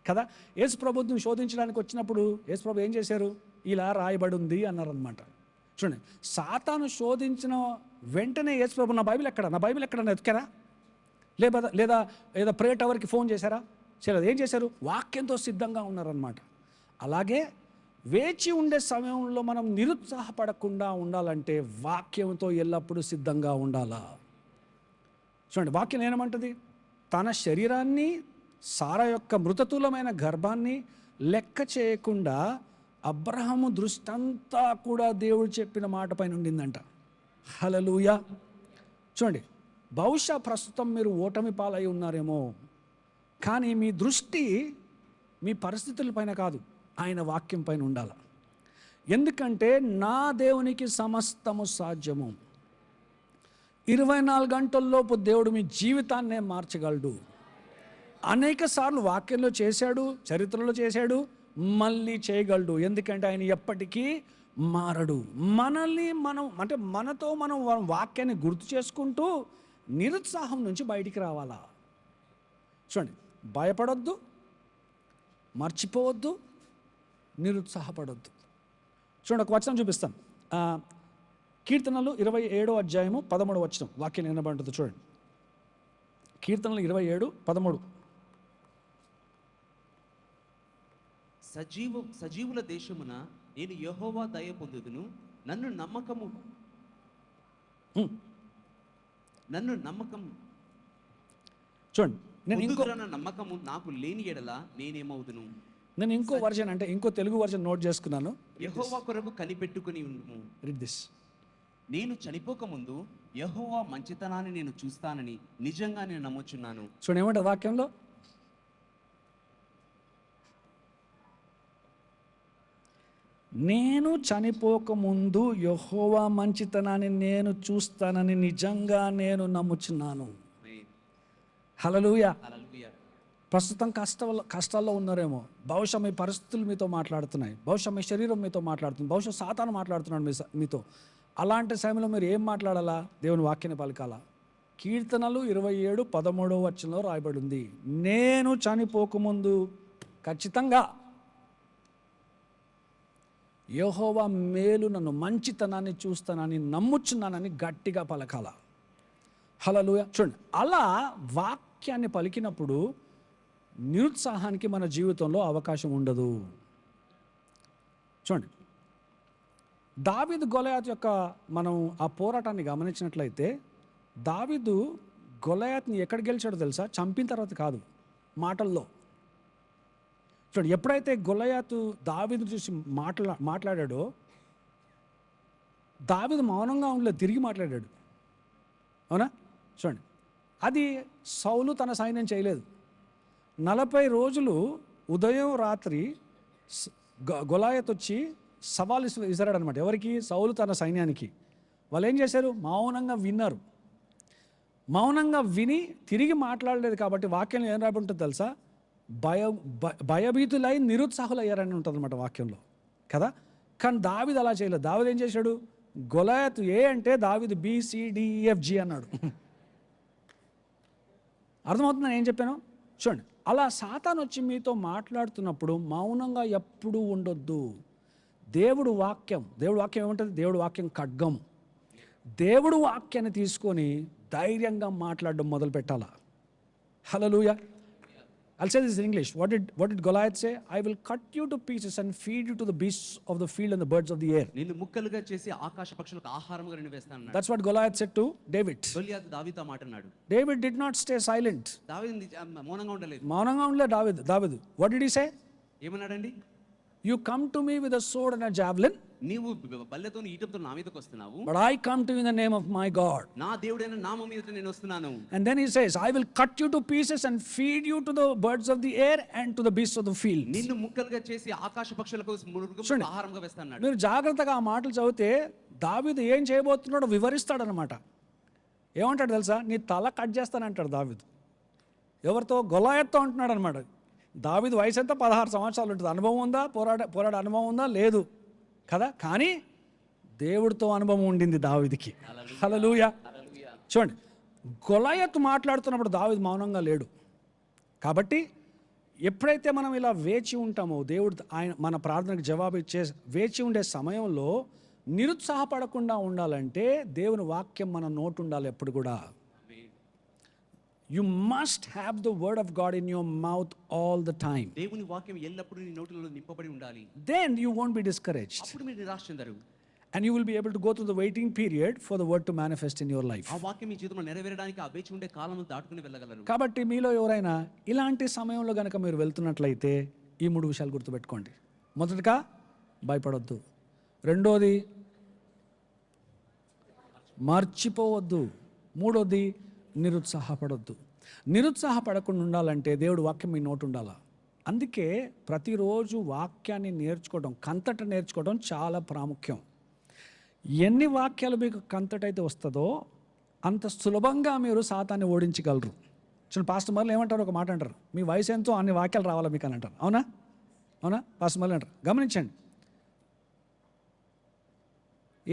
కదా. యేసు ప్రభుని శోధించడానికి వచ్చినప్పుడు యేసు ప్రభు ఏం చేశారు? ఇలా రాయబడి ఉంది అన్నారనమాట. చూడండి, సాతాను శోధించిన వెంటనే యేసు ప్రభు నా బైబిల్ ఎక్కడ ఎత్తుకారా, లేదా ఏదో ప్రే టవర్కి ఫోన్ చేశారా? చేయలేదు. ఏం చేశారు? వాక్యంతో సిద్ధంగా ఉన్నారనమాట. అలాగే వేచి ఉండే సమయంలో మనం నిరుత్సాహపడకుండా ఉండాలంటే వాక్యంతో ఎల్లప్పుడూ సిద్ధంగా ఉండాలా. చూడండి, వాక్యం ఏమంటుంది? తన శరీరాన్ని, సారా యొక్క మృతతులమైన గర్భాన్ని లెక్క చేయకుండా అబ్రహాము దృష్టంతా కూడా దేవుడు చెప్పిన మాట పైన ఉండిందంట. హల్లెలూయా. చూడండి, బహుశా ప్రస్తుతం మీరు ఓటమి పాలై ఉన్నారేమో, కానీ మీ దృష్టి మీ పరిస్థితుల పైన కాదు, ఆయన వాక్యం పైన ఉండాలి. ఎందుకంటే నా దేవునికి సమస్తము సాధ్యము. 24 గంటల్లోపు దేవుడు మీ జీవితాన్నే మార్చగలడు. అనేక సార్లు వాక్యంలో చేశాడు, చరిత్రలో చేశాడు, మళ్ళీ చేయగలడు. ఎందుకంటే ఆయన ఎప్పటికీ మారడు. మనతో మనం వాక్యాన్ని గుర్తు చేసుకుంటూ నిరుత్సాహం నుంచి బయటికి రావాలా. చూడండి, భయపడొద్దు, మర్చిపోవద్దు, నిరుత్సాహపడొద్దు. చూడండి, ఒక వచనం చూపిస్తాను. కీర్తనలు 27వ అధ్యాయము 13వ వచనం వాక్యం వినబడుతుంది. చూడండి, కీర్తనలు 27:13. సజీవుల దేశమున నేను యెహోవా దయ పొందుదును. నన్ను నమ్మకం చూడండి, నమ్మకము నాకు లేని ఎడల నేనేమవుదును. నేను ఇంకో వర్జన్, అంటే ఇంకో తెలుగు వర్జన్ నోట్ చేసుకున్నాను. యెహోవా కొరకు కనిపెట్టుకుని ఉండుము. Read this. నేను చనిపోకముందు యెహోవా మంచితనాన్ని నేను చూస్తానని నిజంగా నేను నమ్ముచున్నాను. చూడండి, ఏమంటారు వాక్యంలో? నేను చనిపోకముందు యెహోవా మంచితనాన్ని నేను చూస్తానని నిజంగా నేను నమ్ముచున్నాను. హల్లెలూయా. ప్రస్తుతం కష్టాల్లో ఉన్నారేమో, బహుశా మీ పరిస్థితులు మీతో మాట్లాడుతున్నాయి, బహుశా మీ శరీరం మీతో మాట్లాడుతుంది, బహుశా సాతాను మాట్లాడుతున్నాడు మీతో. అలాంటి సమయంలో మీరు ఏం మాట్లాడాలా? దేవుని వాక్యాన్ని పలకాలా. కీర్తనలు 27:13 వచనంలో రాయబడి ఉంది, నేను చనిపోకముందు ఖచ్చితంగా యెహోవా మేలు నన్ను మంచితనాన్ని చూస్తానని నమ్ముచున్నానని గట్టిగా పలకాల. హల్లెలూయా. చూడండి, అలా వాక్యాన్ని పలికినప్పుడు నిరుత్సాహానికి మన జీవితంలో అవకాశం ఉండదు. చూడండి, దావీదు గొలయాతు యొక్క మనం ఆ పోరాటాన్ని గమనించినట్లయితే, దావీదు గొలయాతుని ఎక్కడ గెలిచాడో తెలుసా? చంపిన తర్వాత కాదు, మాటల్లో. చూడండి, ఎప్పుడైతే గొలయాతు దావీదు చూసి మాట్లాడాడో, దావీదు మౌనంగా ఉండలేదు, తిరిగి మాట్లాడాడు. అవునా? చూడండి, అది సౌలు తన సైన్యం చేయలేదు. 40 రోజులు ఉదయం రాత్రి గొలయాతు వచ్చి సవాలు విసిరాడు అనమాట. ఎవరికి? సౌలు తన సైన్యానికి. వాళ్ళు ఏం చేశారు? మౌనంగా విన్నారు. మౌనంగా విని తిరిగి మాట్లాడలేదు. కాబట్టి వాక్యంలో ఏం రాబడి ఉంటుంది తెలుసా? భయభీతులై నిరుత్సాహులయ్యారని ఉంటుంది అనమాట వాక్యంలో కదా. కానీ దావీదు అలా చేయలేదు. దావీదు ఏం చేశాడు? గొలయాతు ఏ అంటే దావీదు BCDEFG అన్నాడు. అర్థమవుతుందని ఏం చెప్పాను? చూడండి, అలా సాతాను వచ్చి మీతో మాట్లాడుతున్నప్పుడు మౌనంగా ఎప్పుడూ ఉండొద్దు. దేవుడు వాక్యం ఏముంటుంది? దేవుడు వాక్యం ఖడ్గం. దేవుడు వాక్యాన్ని తీసుకొని ధైర్యంగా మాట్లాడడం మొదలు పెట్టాలా. హల్లెలూయా. I'll say this in English. What did Goliath say? I will cut you to pieces and feed you to the beasts of the field and the birds of the air. నిన్ను ముక్కలుగా చేసి ఆకాశ పక్షులకు ఆహారముగా నేను వేస్తాను. That's what Goliath said to David. గొలియాతు దావీదుతో మాట్లాడాడు. David did not stay silent. దావీదు మౌనంగా ఉండలేదు. మౌనంగా ఉండలేదు దావీదు. What did he say? ఏమన్నాడండి? You come to me with a sword and a javelin, నీవు బల్లెతో ఈటెతో నా మీదకి వస్తున్నావు. but I come to you in the name of my God. నా దేవుడైన నామం మీద నేను వస్తున్నాను. And then he says, I will cut you to pieces and feed you to the birds of the air and to the beasts of the field. నిన్ను ముక్కలుగా చేసి ఆకాశ పక్షులకు ఆహారంగా వేస్తాను. మీరు జాగ్రత్తగా ఆ మాటలు చదివితే దావీదు ఏం చేయబోతున్నాడో వివరిస్తాడనమాట. ఏమంటాడు తెలుసా? నీ తల కట్ చేస్తానంటాడు దావీదు. ఎవరితో? గొలయాతుతో అంటున్నాడు అనమాట. దావీదు వయసు ఎంత? 16 సంవత్సరాలు ఉంటుంది. అనుభవం ఉందా? పోరాడే అనుభవం ఉందా? లేదు కదా. కానీ దేవుడితో అనుభవం ఉండింది దావీదుకి. హల్లెలూయా. చూడండి, గొలయాతు మాట్లాడుతున్నప్పుడు దావీదు మౌనంగా లేడు. కాబట్టి ఎప్పుడైతే మనం ఇలా వేచి ఉంటామో, దేవుడు ఆయన మన ప్రార్థనకు జవాబు ఇచ్చే వేచి ఉండే సమయంలో నిరుత్సాహపడకుండా ఉండాలంటే దేవుని వాక్యం మన నోటు ఉండాలి ఎప్పుడు కూడా. You must have the word of God in your mouth all the time. దేవుని వాక్యం ఎల్లప్పుడూ నీ నోటిలో నింపబడి ఉండాలి. Then you won't be discouraged. అప్పుడు మీరు నిరాశ చెందరు. And you will be able to go through the waiting period for the word to manifest in your life. ఆ వాక్యం మీ జీవితంలో నెరవేరడానికి ఆ వేచి ఉండే కాలంను దాటుకుని వెళ్ళగలరు. కాబట్టి మీలో ఎవరైనా ఇలాంటి సమయంలో గనక మీరు వెళ్తున్నట్లయితే ఈ 3 విషయాలు గుర్తుపెట్టుకోండి. మొదటిగా భయపడొద్దు. రెండోది మర్చిపోవద్దు. మూడోది నిరుత్సాహపడొద్దు. నిరుత్సాహపడకుండా ఉండాలంటే దేవుడు వాక్యం మీ నోటు ఉండాలా. అందుకే ప్రతిరోజు వాక్యాన్ని నేర్చుకోవడం, కంతట నేర్చుకోవడం చాలా ప్రాముఖ్యం. ఎన్ని వాక్యాలు మీకు కంతటైతే వస్తుందో అంత సులభంగా మీరు సాతాన్ని ఓడించగలరు. చూడండి, పాస్టర్ మర్లు ఏమంటారు, ఒక మాట అంటారు, మీ వయసు ఎంతో అన్ని వాక్యాలు రావాలా మీకు అని అంటారు. అవునా అవునా పాస్టర్ మర్లు అంటారు. గమనించండి,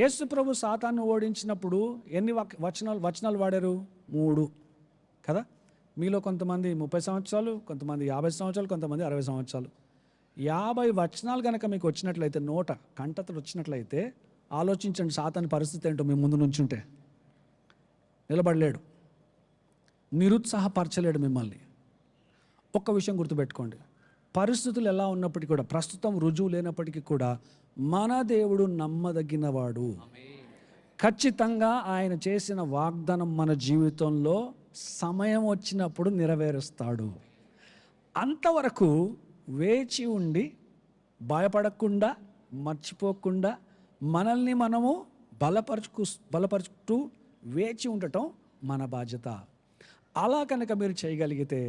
యేసు ప్రభు సాతాన్ని ఓడించినప్పుడు ఎన్ని వచనాలు వాడారు? 3 కదా. మీలో కొంతమంది 30 సంవత్సరాలు, కొంతమంది 50 సంవత్సరాలు, కొంతమంది 60 సంవత్సరాలు. 50 వచనాలు కనుక మీకు వచ్చినట్లయితే, నోట కంటతడు వచ్చినట్లయితే, ఆలోచించండి సాతాని పరిస్థితి ఏంటో. మీ ముందు నుంచి ఉంటే నిలబడలేడు, నిరుత్సాహపరచలేడు మిమ్మల్ని. ఒక్క విషయం గుర్తుపెట్టుకోండి, పరిస్థితులు ఎలా ఉన్నప్పటికీ కూడా, ప్రస్తుతం రుజువు లేనప్పటికీ కూడా మన దేవుడు నమ్మదగినవాడు. ఖచ్చితంగా ఆయన చేసిన వాగ్దానం మన జీవితంలో సమయం వచ్చినప్పుడు నెరవేరుస్తాడు. అంతవరకు వేచి ఉండి భయపడకుండా, మర్చిపోకుండా, మనల్ని మనము బలపరుచుతూ వేచి ఉండటం మన బాధ్యత. అలా కనుక మీరు చేయగలిగితే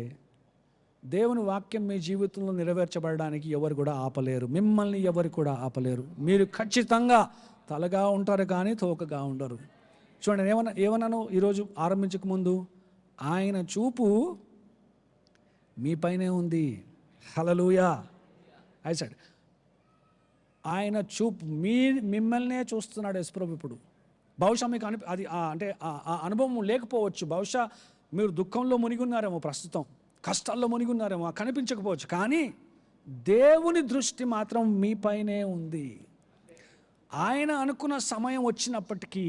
దేవుని వాక్యం మీ జీవితంలో నెరవేర్చబడడానికి ఎవరు కూడా ఆపలేరు. మిమ్మల్ని ఎవరు కూడా ఆపలేరు. మీరు ఖచ్చితంగా తలగా ఉంటారు కానీ తోకగా ఉండరు. చూడండి, ఏమన్నాను ఈరోజు ఆరంభించక ముందు, ఆయన చూపు మీపైనే ఉంది. హల్లెలూయా. ఐ సెడ్ ఆయన చూపు మిమ్మల్నే చూస్తున్నాడు యేసుప్రభు. ఇప్పుడు బహుశా మీకు అది అంటే ఆ అనుభవం లేకపోవచ్చు. బహుశా మీరు దుఃఖంలో మునిగి ఉన్నారేమో, ప్రస్తుతం కష్టాల్లో మునిగి ఉన్నారేమో, కనిపించకపోవచ్చు. కానీ దేవుని దృష్టి మాత్రం మీపైనే ఉంది. ఆయన అనుకున్న సమయం వచ్చినప్పటికీ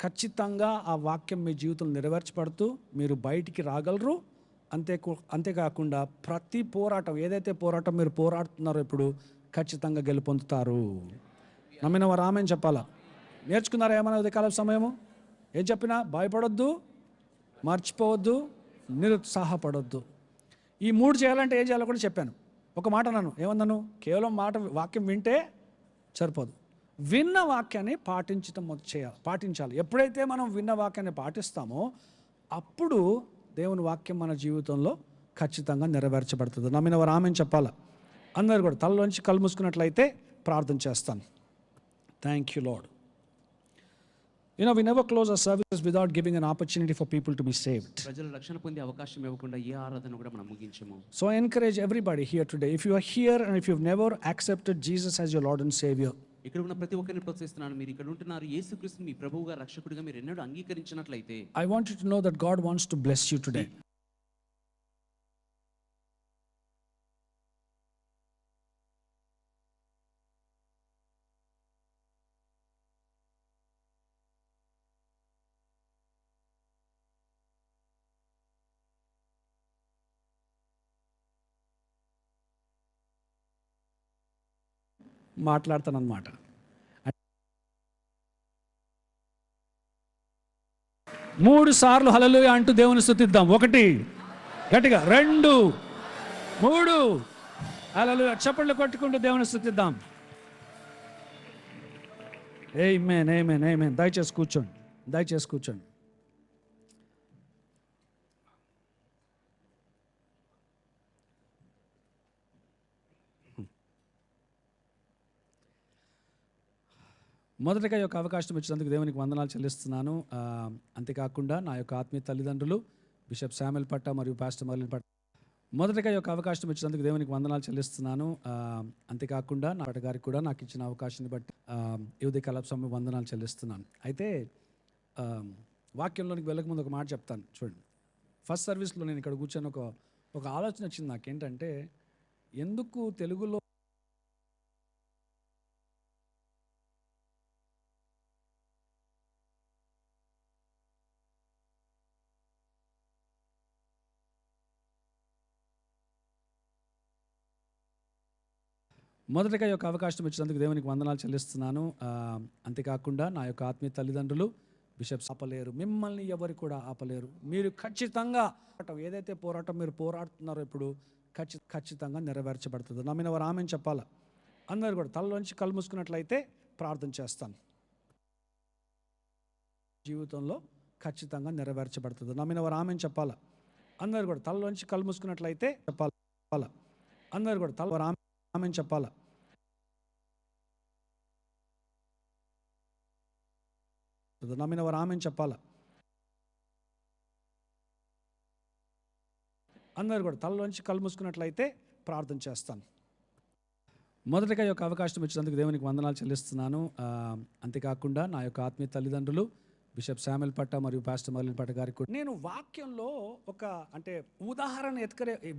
ఖచ్చితంగా ఆ వాక్యం మీ జీవితంలో నెరవేర్చబడుతూ మీరు బయటికి రాగలరు. అంతేకాకుండా ప్రతి పోరాటం, ఏదైతే పోరాటం మీరు పోరాడుతున్నారో ఇప్పుడు, ఖచ్చితంగా గెలుపొందుతారు. నమ్మిన వారు ఆమెను చెప్పాలా? నేర్చుకున్నారా ఏమన్నా ఉదయకాల సమయము? ఏం చెప్పినా భయపడొద్దు, మర్చిపోవద్దు, నిరుత్సాహపడొద్దు. ఈ 3 చేయాలంటే ఏం చేయాలో కూడా చెప్పాను. ఒక మాట అన్నాను, ఏమన్నాను? కేవలం వాక్యం వింటే సరిపోదు, విన్న వాక్యాన్ని పాటించాలి. ఎప్పుడైతే మనం విన్న వాక్యాన్ని పాటిస్తామో అప్పుడు దేవుని వాక్యం మన జీవితంలో ఖచ్చితంగా నెరవేర్చబడుతుంది. నమ్మిన వారు ఆమెను చెప్పాలా? అందరూ కూడా తలలోంచి కళ్ళు మూసుకున్నట్లయితే ప్రార్థన చేస్తాను. Thank you lord. We never close our services without giving an opportunity for people to be saved. ప్రజలు రక్షణ పొందే అవకాశం ఇవ్వకుండా ఏ ఆరాధన కూడా మనం ముగించము. So I encourage everybody here today, if you are here and if you've never accepted Jesus as your Lord and Savior, ఇక్కడ ఉన్న ప్రతి ఒక్కరిని ప్రోత్సహిస్తున్నాను, మీరు ఇక్కడ ఉంటున్నారు, యేసుక్రీస్తుని మీ ప్రభువుగా రక్షకుడిగా మీరు ఎన్నడూ అంగీకరించినట్లయితే, I want you to know that God wants to bless you today. మాట్లాడతానన్నమాట. 3 సార్లు హల్లెలూయా అంటూ దేవుని స్తుతిద్దాం. 1 గట్టిగా, 2 3 హల్లెలూయా చప్పట్లు కొట్టుకుంటూ దేవుని స్తుతిద్దాం. ఆమేన్, ఆమేన్, ఆమేన్. దయచేసి కూర్చోండి. మొదటగా ఈ యొక్క అవకాశం ఇచ్చినందుకు దేవునికి వందనాలు చెల్లిస్తున్నాను. అంతేకాకుండా నా యొక్క ఆత్మీయ తల్లిదండ్రులు బిషప్ శామ్యుల్ పట్ట మరియు పాస్టర్ మర్లిన్ పట్ట, మొదటగా ఈ యొక్క అవకాశం ఇచ్చినందుకు దేవునికి వందనాలు చెల్లిస్తున్నాను. అంతేకాకుండా నా పట్ట గారికి కూడా నాకు ఇచ్చిన అవకాశాన్ని బట్టి ఈ ఉదయకాల సమయం వందనాలు చెల్లిస్తున్నాను. అయితే వాక్యంలోనికి వెళ్ళకముందు ఒక మాట చెప్తాను. చూడండి, ఫస్ట్ సర్వీస్లో నేను ఇక్కడ కూర్చొని ఒక ఆలోచన వచ్చింది నాకేంటంటే, ఎందుకు తెలుగులో మొదటగా ఈ యొక్క అవకాశం ఇచ్చినందుకు దేవునికి వందనాలు చెల్లిస్తున్నాను. అంతేకాకుండా నా యొక్క ఆత్మీయ తల్లిదండ్రులు బిషప్స్ ఆపలేరు, మిమ్మల్ని ఎవరు కూడా ఆపలేరు. మీరు ఖచ్చితంగా ఏదైతే పోరాటం మీరు పోరాడుతున్నారో ఇప్పుడు ఖచ్చితంగా నెరవేర్చబడుతుంది. నమ్మిన వారు ఆమెను చెప్పాలా? అందరు కూడా తలలోంచి కళ్ళు మూసుకున్నట్లయితే ప్రార్థన చేస్తాను. జీవితంలో ఖచ్చితంగా నెరవేర్చబడుతుంది. నమ్మిన వారు ఆమెను చెప్పాలా? అందరు కూడా తలలోంచి కళ్ళు మూసుకున్నట్లయితే చెప్పాలా? అందరు కూడా తల ఆమెను చెప్పాలా? నమ్మిన వారు ఆమెను చెప్పాలా? అందరు కూడా తలలోంచి కళ్ళు మూసుకున్నట్లయితే ప్రార్థన చేస్తాను. మొదటగా ఈ యొక్క అవకాశం ఇచ్చినందుకు దేవునికి వందనాలు చెల్లిస్తున్నాను. అంతేకాకుండా నా యొక్క ఆత్మీయ తల్లిదండ్రులు బిషప్ శామ్యుల్ పట్ట మరియు పాస్టర్ మర్లిన్ పట్ట గారికి కూడా నేను వాక్యంలో ఒక ఉదాహరణ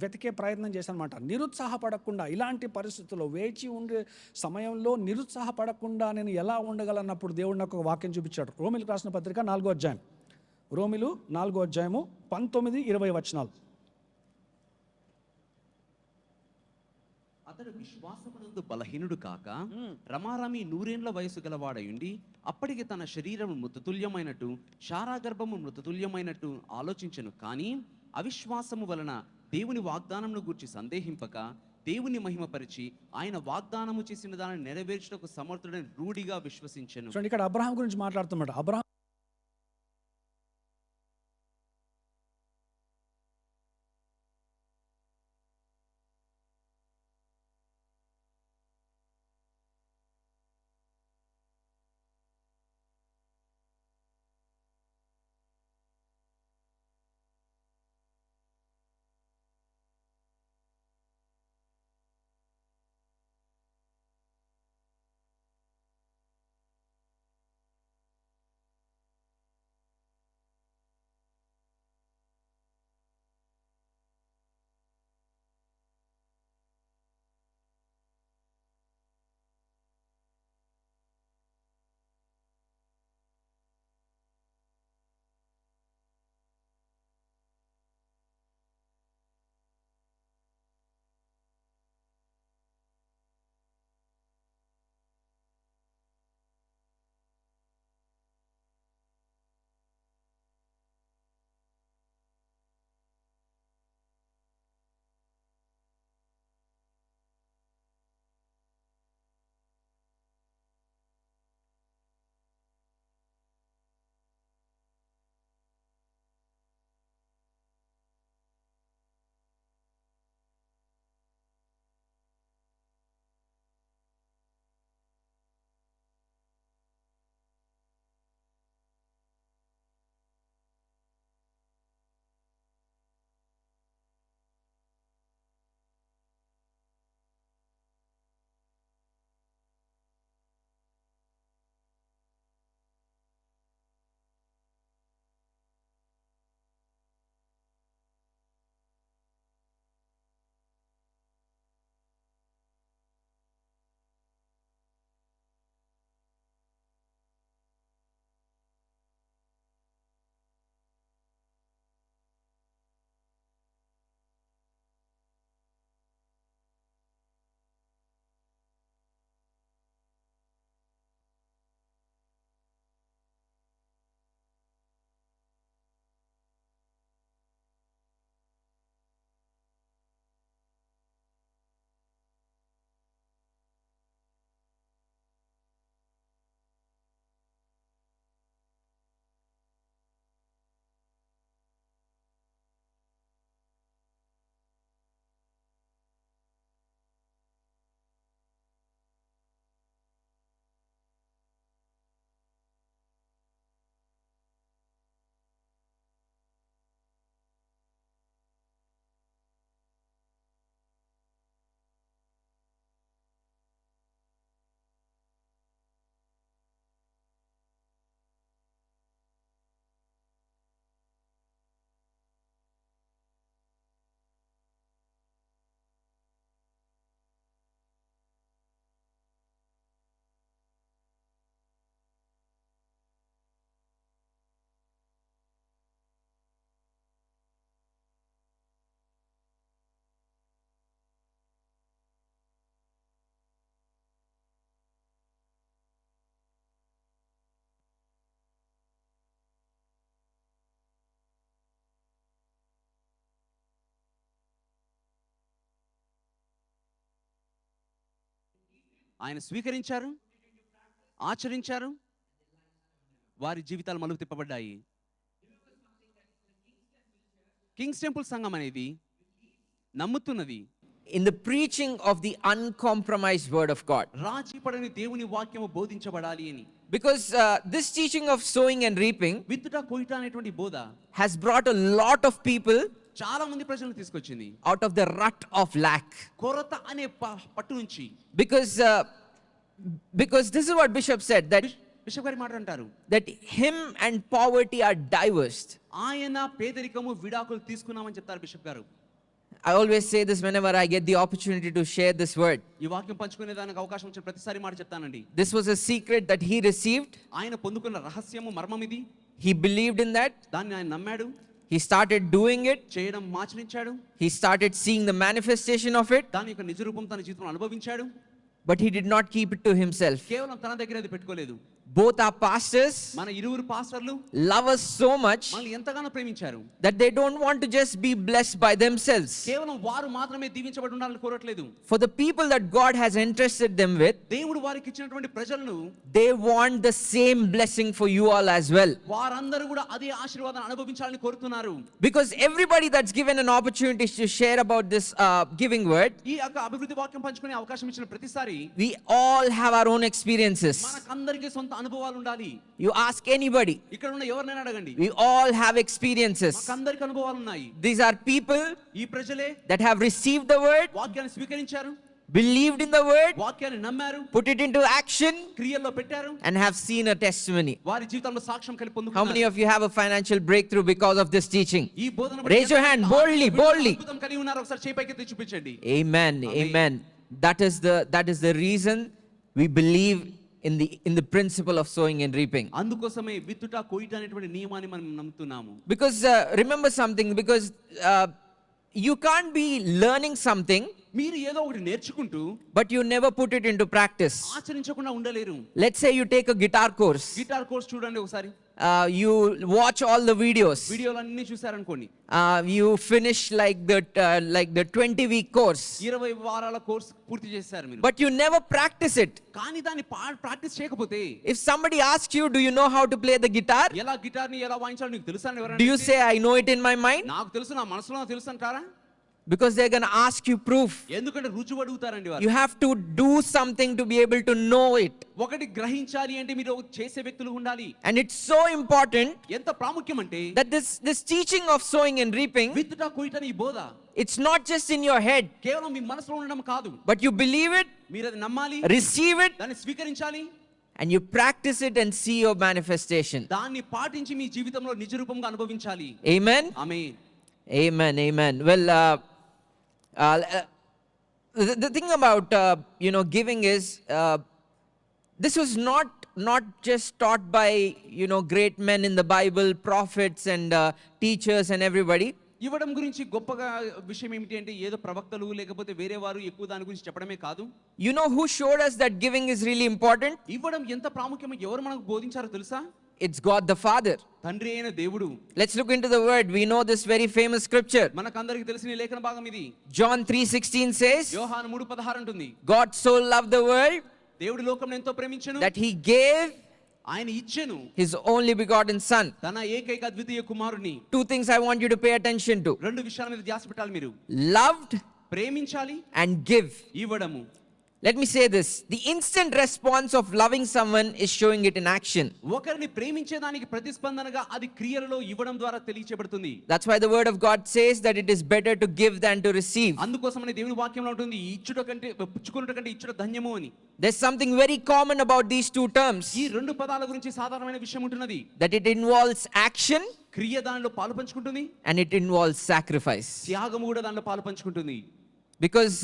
వెతికే ప్రయత్నం చేశాను అనమాట. నిరుత్సాహపడకుండా, ఇలాంటి పరిస్థితుల్లో వేచి ఉండే సమయంలో నిరుత్సాహపడకుండా నేను ఎలా ఉండగలన్నప్పుడు దేవుడు నాకు ఒక వాక్యం చూపించాడు. రోమిలకు రాసిన పత్రిక 4వ అధ్యాయం, రోమిలు 4వ అధ్యాయము 19-20 వచనాలు. అతడు విశ్వాసమునందు బలహీనుడు కాక రమారమి 100 వయసు గలవాడయుండి అప్పటికి తన శరీరం మృతతుల్యమైనట్టు శారాగర్భము మృతతుల్యమైనట్టు ఆలోచించెను. కానీ అవిశ్వాసము వలన దేవుని వాగ్దానమును గూర్చి సందేహింపక దేవుని మహిమపరిచి ఆయన వాగ్దానము చేసిన దానిని నెరవేర్చుటకు సమర్థుడని రూఢిగా విశ్వసించెను. చూడండి, ఇక్కడ అబ్రహాం గురించి మాట్లాడుతున్నమాట. అబ్రహాం ఆయన స్వీకరించారు, ఆచరించారు, వారి జీవితాలు మలుపు తిప్పబడ్డాయి. కింగ్స్ టెంపుల్ సంఘం అనేది నమ్ముతున్నది in the preaching of the uncompromised word of God. రాజీ పడని దేవుని వాక్యము బోధించబడాలి అని. Because this teaching of sowing and reaping విత్తుట కొయ్యుట అనేటువంటి బోధ has brought a lot of people చాలా మంది ప్రజలను తీసుకొచ్చింది out of the rut of lack. కొరత అనే పట్టు నుంచి. Because this is what Bishop said, that bishop గారి మాట అంటారు, that him and poverty are divorced. ఆయన పేదరికము విడాకులు తీసుకున్నామని చెప్తారు బిషప్ గారు. I always say this whenever I get the opportunity to share this word. ఈ వాక్యం పంచుకునే దానికి అవకాశం వచ్చిన ప్రతిసారి మాట చెప్తానండి. This was a secret that he received. ఆయన పొందుకున్న రహస్యము, మర్మం ఇది. He believed in that. దాన్ని ఆయన నమ్మాడు, He started doing it. చేయడం ఆచరించాడు. He started seeing the manifestation of it. దాని యొక్క నిజ రూపం తన జీవితంలో అనుభవించాడు. But he did not keep it to himself. కేవలం తన దగ్గర అది పెట్టుకోలేదు. Both our pastors మన ఇరువురు పాస్టర్లు love us so much మనల్ని ఎంతగానో ప్రేమించారు that they don't want to just be blessed by themselves. కేవలం వారు మాత్రమే దీవించబడి ఉండాలని కోరట్లేదు. For the people that God has entrusted them with, దేవుడు వారికి ఇచ్చినటువంటి ప్రజలను they want the same blessing for you all as well. వారందరూ కూడా అదే ఆశీర్వాదాన్ని అనుభవించాలని కోరుతున్నారు. Because everybody that's given an opportunity to share about this giving word, ఈ యొక్క అభివృద్ధి వాక్యం పంచుకునే అవకాశం ఇచ్చిన ప్రతిసారి we all have our own experiences. మనకందరికీ సొంత అనుభవాలు ఉండాలి. You ask anybody, ఇక్కడ ఉన్న ఎవరినైనా అడగండి, we all have experiences. మనకందరికీ అనుభవాలు ఉన్నాయి. These are people ఈ ప్రజలే that have received the word, వాక్యాన్ని స్వీకరించారు, believed in the word, వాక్యాన్ని నమ్మారు, put it into action, క్రియల్లో పెట్టారు, and have seen a testimony. వారి జీవితంలో సాక్ష్యం కలిగి How many పొందుకున్నారు. of you have a financial breakthrough because of this teaching? ఈ బోధన Raise your hand boldly, boldly. అద్భుతం కలిగి ఉన్నారు. ఒకసారి చేయి పైకి ఎత్తి చూపించండి. Amen, amen. That is the reason we believe in the principle of sowing and reaping. అందుకోసమే విత్తుట కొయ్యుట అనేటువంటి నియమాన్ని మనం నమ్ముతున్నాము. Because remember something, because you can't be learning something మీరు ఏదో ఒకటి నేర్చుకుంటూ but you never put it into practice. ఆచరించకుండా ఉండలేరు. Let's say you take a guitar course. Guitar course చూడండి ఒకసారి. You watch all the videos. వీడియోలన్నీ చూసారనుకోండి. You finish like the 20-week course. 20 వారాల course పూర్తి చేశారు మీరు. But you never practice it. కానీ దాన్ని ప్రాక్టీస్ చేయకపోతే, If somebody asks you, do you know how to play the guitar? ఎలా గిటార్ని ఎలా వాయించాలో నీకు తెలుసా అని Do ఎవరైనా you అడిగితే, say, I know it in my mind? నాకు తెలుసు, నా మనసులో తెలుసు అంటారా? Because they're going to ask you proof. ఎందుకంటే రుజువు అడుగుతారండి వారు. You have to do something to be able to know it. ఒకటి గ్రహించాలి అంటే మీరు చేసే వ్యక్తులు ఉండాలి. And it's so important ఎంత ప్రాముఖ్యం అంటే that this teaching of sowing and reaping, విత్తుట కొయ్యుట ఈ బోధ it's not just in your head, కేవలం మీ మనసులో ఉండడం కాదు. but you believe it, మీరు అది నమ్మాలి, receive it, దాన్ని స్వీకరించాలి, and you practice it and see your manifestation. దాన్ని పాటించి మీ జీవితంలో నిజ రూపంగా అనుభవించాలి. Amen? Amen. Amen, amen. Well, the thing about giving is, this was not just taught by great men in the Bible, prophets and teachers and everybody. ఇవ్వడం గురించి గొప్పగా విషయం ఏమిటి అంటే ఏదో ప్రవక్తలు లేకపోతే వేరే వారు ఎక్కువ దాని గురించి చెప్పడమే కాదు. You know who showed us that giving is really important? ఇవ్వడం ఎంత ప్రాముఖ్యమో ఎవరు మనకు బోధించారో తెలుసా? It's God the Father. తండ్రి అయిన దేవుడు. Let's look into the word. We know this very famous scripture. మనకందరికీ తెలిసిన లేఖన భాగం ఇది. John 3:16 says, యోహాను 3:16 అంటుంది, God so loved the world దేవుడు లోకమును ఎంతో ప్రేమించెను, that he gave ఆయన ఇచ్చెను his only begotten son. తన ఏకైక అద్వితీయ కుమారుని. Two things I want you to pay attention to. రెండు విషయాల మీద ధ్యాస పెట్టాలి మీరు. Loved ప్రేమించాలి and give. ఇవ్వడము. Let me say this. The instant response of loving someone is showing it in action. ఒకరిని ప్రేమించేదానికి ప్రతిస్పందనగా అది క్రియలలో ఇవ్వడం ద్వారా తెలియచేయబడుతుంది. That's why the word of God says that it is better to give than to receive. అందుకోసమనే దేవుని వాక్యంలో ఉంటుంది, ఇచ్చుట కంటే పుచ్చుకొనుట కంటే ఇచ్చుట ధన్యము అని. There's something very common about these two terms. ఈ రెండు పదాల గురించి సాధారణమైన విషయం ఉంటున్నది. That it involves action క్రియ దానిలో పాలు పంచుకుంటుంది, and it involves sacrifice. త్యాగము కూడా దానిలో పాలు పంచుకుంటుంది. Because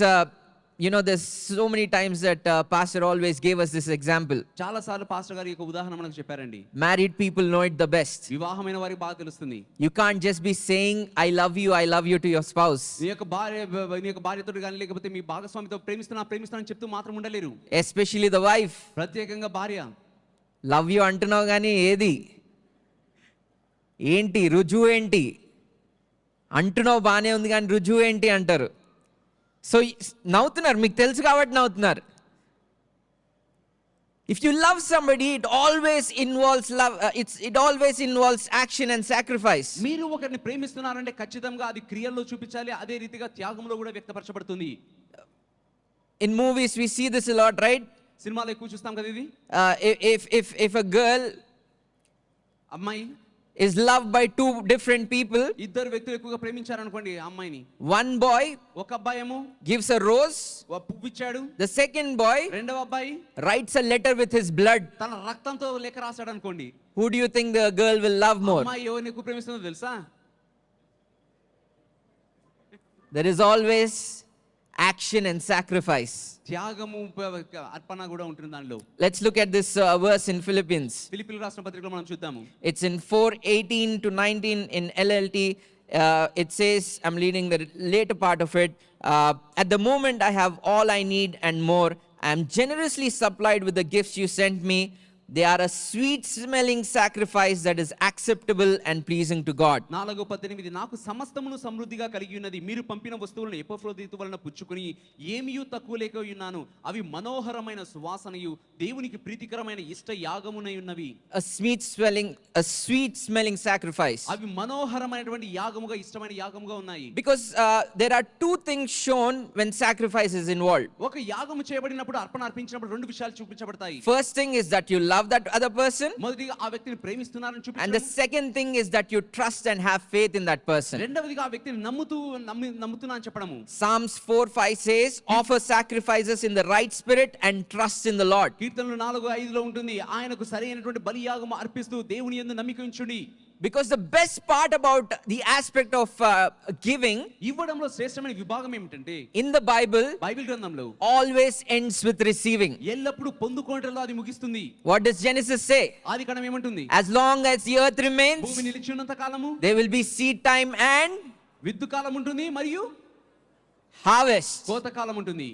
there's so many times that pastor always gave us this example. చాలా సార్లు పాస్టర్ గారు ఒక ఉదాహరణ మనకు చెప్పారండి. Married people know it the best. వివాహమైన వారికి బాగా తెలుస్తుంది. You can't just be saying I love you to your spouse. నీ యొక్క భార్యతో కానీ లేకపోతే మీ భాగస్వామితో ప్రేమిస్తున్నా చెప్తూ మాత్రం ఉండలేరు. Especially the wife. ప్రత్యేకంగా భార్య. లవ్ యూ అంటున్నావు కానీ ఏది ఏంటి రుజువు ఏంటి అంటున్నావు, బాగానే ఉంది కానీ రుజువు ఏంటి అంటారు. సో నవ్వుతున్నారు, మీకు తెలుసు కాబట్టి నవ్వుతున్నారు. If you love somebody, it always involves love. It always involves action and sacrifice. మీరు ఒకరిని ప్రేమిస్తున్నారంటే ఖచ్చితంగా అది క్రియల్లో చూపించాలి, అదే రీతిగా త్యాగంలో కూడా వ్యక్తపరచబడుతుంది. In movies, we see this a lot, right? సినిమాలో ఎక్కువ చూస్తాం కదా ఇది. If a girl అమ్మాయి is loved by two different people, ఇద్దరు వ్యక్తులు ఎక్కువగా ప్రేమించారనుకోండి ఆ అమ్మాయిని, one boy ఒక అబ్బాయి ఏమో gives a rose, పువ్వు ఇచ్చాడు, the second boy రెండవ అబ్బాయి writes a letter with his blood. తన రక్తంతో లేఖ రాశాడు అనుకోండి. Who do you think the girl will love more? అమ్మాయి ఎవరిని ఎక్కువ ప్రేమిస్తుందో తెలుసా? There is always action and sacrifice. త్యాగము అర్పణ కూడా ఉంటుంది దానిలో. Let's look at this verse in Philippians. ఫిలిప్పీయుల రాసిన పత్రికలో మనం చూద్దాము. It's in 4:18 to 19 in LLT. It says, I'm reading the later part of it. At the moment I have all I need and more. I am generously supplied with the gifts you sent me. They are a sweet smelling sacrifice that is acceptable and pleasing to God. 4:18 నాకు సమస్తమును సమృద్ధిగా కలిగి ఉన్నది, మీరు పంపిన వస్తువులను ఎపఫ్రోదితు వలన పుచ్చుకొని ఏమీయూ తక్కువ లేక ఉన్నాను, అవి మనోహరమైన సువాసనయు దేవునికి ప్రీతికరమైన ఇష్ట యాగమునై ఉన్నవి. A sweet smelling sacrifice. అవి మనోహరమైనటువంటి యాగముగా ఇష్టమైన యాగముగా ఉన్నాయి. Because there are two things shown when sacrifice is involved. ఒక యాగము చేయబడినప్పుడు అర్పణ అర్పించినప్పుడు రెండు విషయాలు చూపించబడతాయి. First thing is that you love that other person, మొదటిగా ఆ వ్యక్తిని ప్రేమిస్తున్నారని and the చూపించడం. second thing is that you trust and have faith in that person. రెండవదిగా ఆ వ్యక్తిని నమ్ముతున్నా అని చెప్పడము. Psalms 4:5 says, offer sacrifices in the right spirit and trust in the Lord. కీర్తనలు 4:5 ఉంటుంది, ఆయనకు సరైనటువంటి బలియాగము అర్పిస్తూ దేవుని యందు నమ్మిక ఉంచుడి. Because the best part about the aspect of giving ఇవ్వడంలో శ్రేష్టమైన విభాగం ఏమిటంటే in the Bible బైబిల్ గ్రంథంలో always ends with receiving. ఎల్లప్పుడూ పొందుకోవడంలో అది ముగిస్తుంది. What does Genesis say? ఆది కాండం ఏమంటుంది? As long as the earth remains, భూమి నిలిచి ఉన్నంత కాలము there will be seed time and విత్తు కాలం ఉంటుంది మరియు harvest. కోత కాలం ఉంటుంది.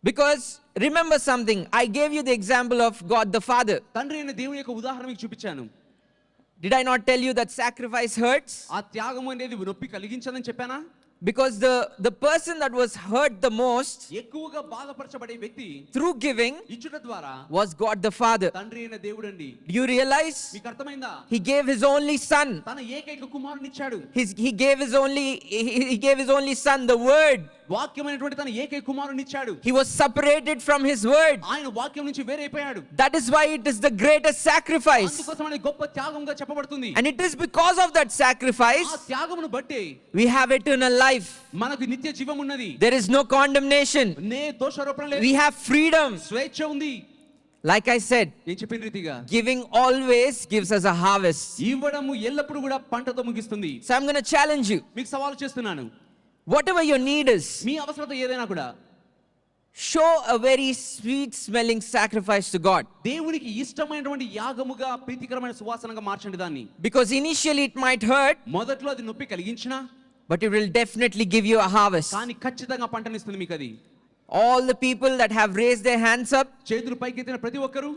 Because remember something, I gave you the example of God the Father. తండ్రి అయిన దేవుని యొక్క ఉదాహరణ మీకు చూపించాను. Did I not tell you that sacrifice hurts? ఆ త్యాగం అనేది నొప్పి కలిగించదని చెప్పానా? Because the person that was hurt the most ఎక్కువగా బాధపరచబడే వ్యక్తి through giving ఇచ్చుట ద్వారా was God the Father. తండ్రి అయిన దేవుడండి. Do you realize? మీకు అర్థమైందా? He gave his only son. తన ఏకైక కుమారుని ఇచ్చాడు. He gave his only son, the word. వాక్యమైనటువంటి తన ఏకైక కుమారుని ఇచ్చాడు. He was separated from his word. ఆయన వాక్యం నుంచి వేరైపోయాడు. That is why it is the greatest sacrifice. అందుకోసం అనేది గొప్ప త్యాగంగా చెప్పబడుతుంది. And it is because of that sacrifice ఆ త్యాగమును బట్టి we have eternal life. మనకు నిత్య జీవం ఉన్నది. There is no condemnation. దోషారోపణ లేదు. We have freedom. స్వేచ్ఛ ఉంది. Like I said, నేను చెప్పిన రీతిగా giving always gives us a harvest. ఇవ్వడము ఎల్లప్పుడూ కూడా పంటతో ముగిస్తుంది. So I'm going to challenge you. మీకు సవాలు చేస్తున్నాను. Whatever your need is, మీ అవసరత ఏదైనా కూడా show a very sweet smelling sacrifice to God. దేవునికి ఇష్టమైనటువంటి యాగముగా ప్రీతికరమైన సువాసనగా మార్చండి దాన్ని. Because initially it might hurt, మొదట్లో అది నొప్పి కలిగించినా but it will definitely give you a harvest. కానీ ఖచ్చితంగా పంటనిస్తుంది మీకు అది. All the people that have raised their hands up, చేతులు పైకెత్తిన ప్రతి ఒక్కరు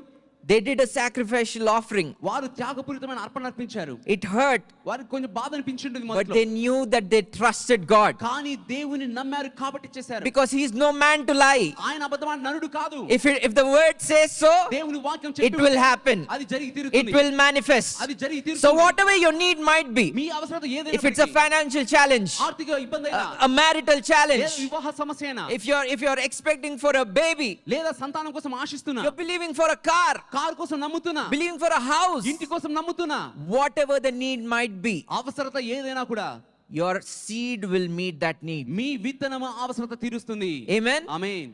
they did a sacrificial offering. వారు త్యాగపూరితమైన అర్పణ అర్పించారు. It hurt, వారికి కొంచెం బాధ అనిపించింది but మొదట్లో. they knew that they trusted God. కానీ దేవుని నమ్మారు కాబట్టి చేశారు. Because he is no man to lie. ఆయన అబద్ధమైన నరుడు కాదు. If the word says so, దేవుని వాక్యం it చెప్పి will happen. అది జరిగి It తీరుతుంది. will manifest. అది జరిగి So తీరుతుంది. whatever your need might be, మీ అవసరత if ఏదైనా it's a financial challenge, ఆర్థిక ఇబ్బంది అయినా, a marital లేదా challenge, వివాహ సమస్య అయినా, if you're expecting for a baby, లేదా సంతానం కోసం ఆశిస్తున్నా, you're believing for a car, car కోసం నమ్ముతున్నా, believing for a house, ఇంటి కోసం నమ్ముతున్నా, whatever the need might be, అవసరత ఏదైనా కూడా your seed will meet that need. మీ విత్తనము అవసరత తీరుస్తుంది. Amen. Amen.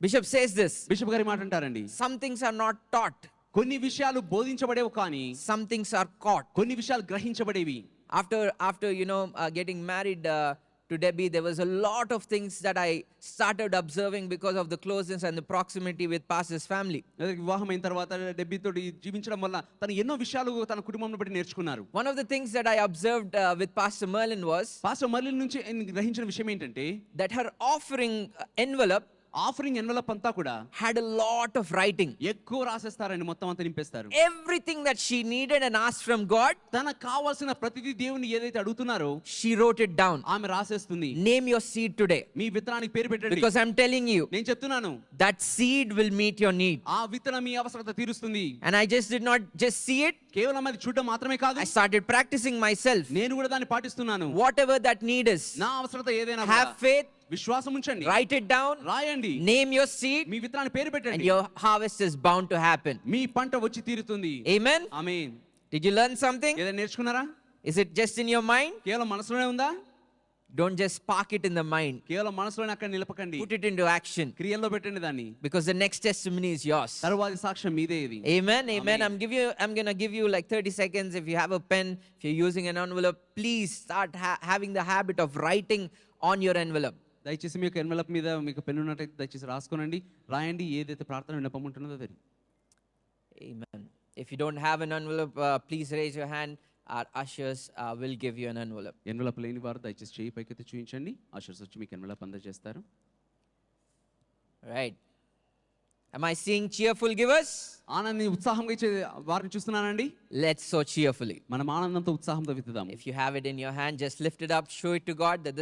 Bishop says this, bishop గారి మాట అంటారండి, some things are not taught, కొన్ని విషయాలు బోధించబడేవి కానీ some things are caught. కొన్ని విషయాలు గ్రహించబడేవి. After getting married to Debbie, there was a lot of things that I started observing because of the closeness and the proximity with pastor's family. వివాహం అయిన తర్వాత డెబ్బీతో జీవించడం వల్ల తను ఎన్నో విషయాలు తన కుటుంబం బట్టి నేర్చుకున్నారు. One of the things that I observed with Pastor Merlin was pastor Marilyn నుంచి గ్రహించిన విషయం ఏంటంటే that her offering envelope offering envelope అంతా కూడా had a lot of writing. ఎక్కువ రాసేస్తారండి, మొత్తం అంతా నింపేస్తారు. Everything that she needed and asked from God, తనకు కావాల్సిన ప్రతిదీ దేవుని ఏదైతే అడుగుతున్నారో she wrote it down. ఆమె రాసేస్తుంది. Name your seed today. మీ విత్తనానికి పేరు పెట్టండి. Because I'm telling you, నేను చెప్తున్నాను, that seed will meet your need. ఆ విత్తనం మీ అవసరత తీరుస్తుంది. And I just did not just see it, కేవలం అది చూడడం మాత్రమే కాదు, I started practicing myself. నేను కూడా దాన్ని పాటిస్తున్నాను. Whatever that need is, నా అవసరత ఏదైనా have faith, విశ్వాసం ఉంచండి, write it down, రాయండి, name your seed, మీ విత్తనాన్ని పేరు and పెట్టండి. your harvest is bound to happen. మీ పంట వచ్చి తీరుతుంది. Amen. Amen. Did you learn something? ఏదైనా నేర్చుకున్నారా? Is it just in your mind? కేవలం మనసులోనే ఉందా? Don't just park it in the mind. కేవలం మనసులోనే అక్కడ నిలపకండి, Put it into action, క్రియల్లో పెట్టండి దాన్ని. because the next testimony is yours. తరువాతి సాక్ష్యం మీదే ఇది. Amen. Amen. Amen. I'm going to give you like 30 seconds. If you have a pen, if you're using an envelope, please start having the habit of writing on your envelope. దయచేసి మీకు envelope మీద మీకు pen ఉన్నట్టయితే దయచేసి రాసుకోనండి, రాయండి ఏదైతే ప్రార్థన విన్నపం ఉంటున్నదో అది. Amen. If you don't have an envelope, please raise your hand. Our ushers will give you an envelope. Envelope లేని వారు దయచేసి చేయి పైకెత్తి చూపించండి, ఆశర్స్ వచ్చి మీకు ఎన్వలప్ అందజేస్తారు. Right. Am I seeing cheerful givers? ఆనందాన్ని ఉత్సాహంగా ఇచ్చే వారిని చూస్తున్నానండి. Let's sow cheerfully. మనం ఆనందంతో ఉత్సాహంతో విత్తుదాం. If you have it in your hand, just lift it up, show it to God that this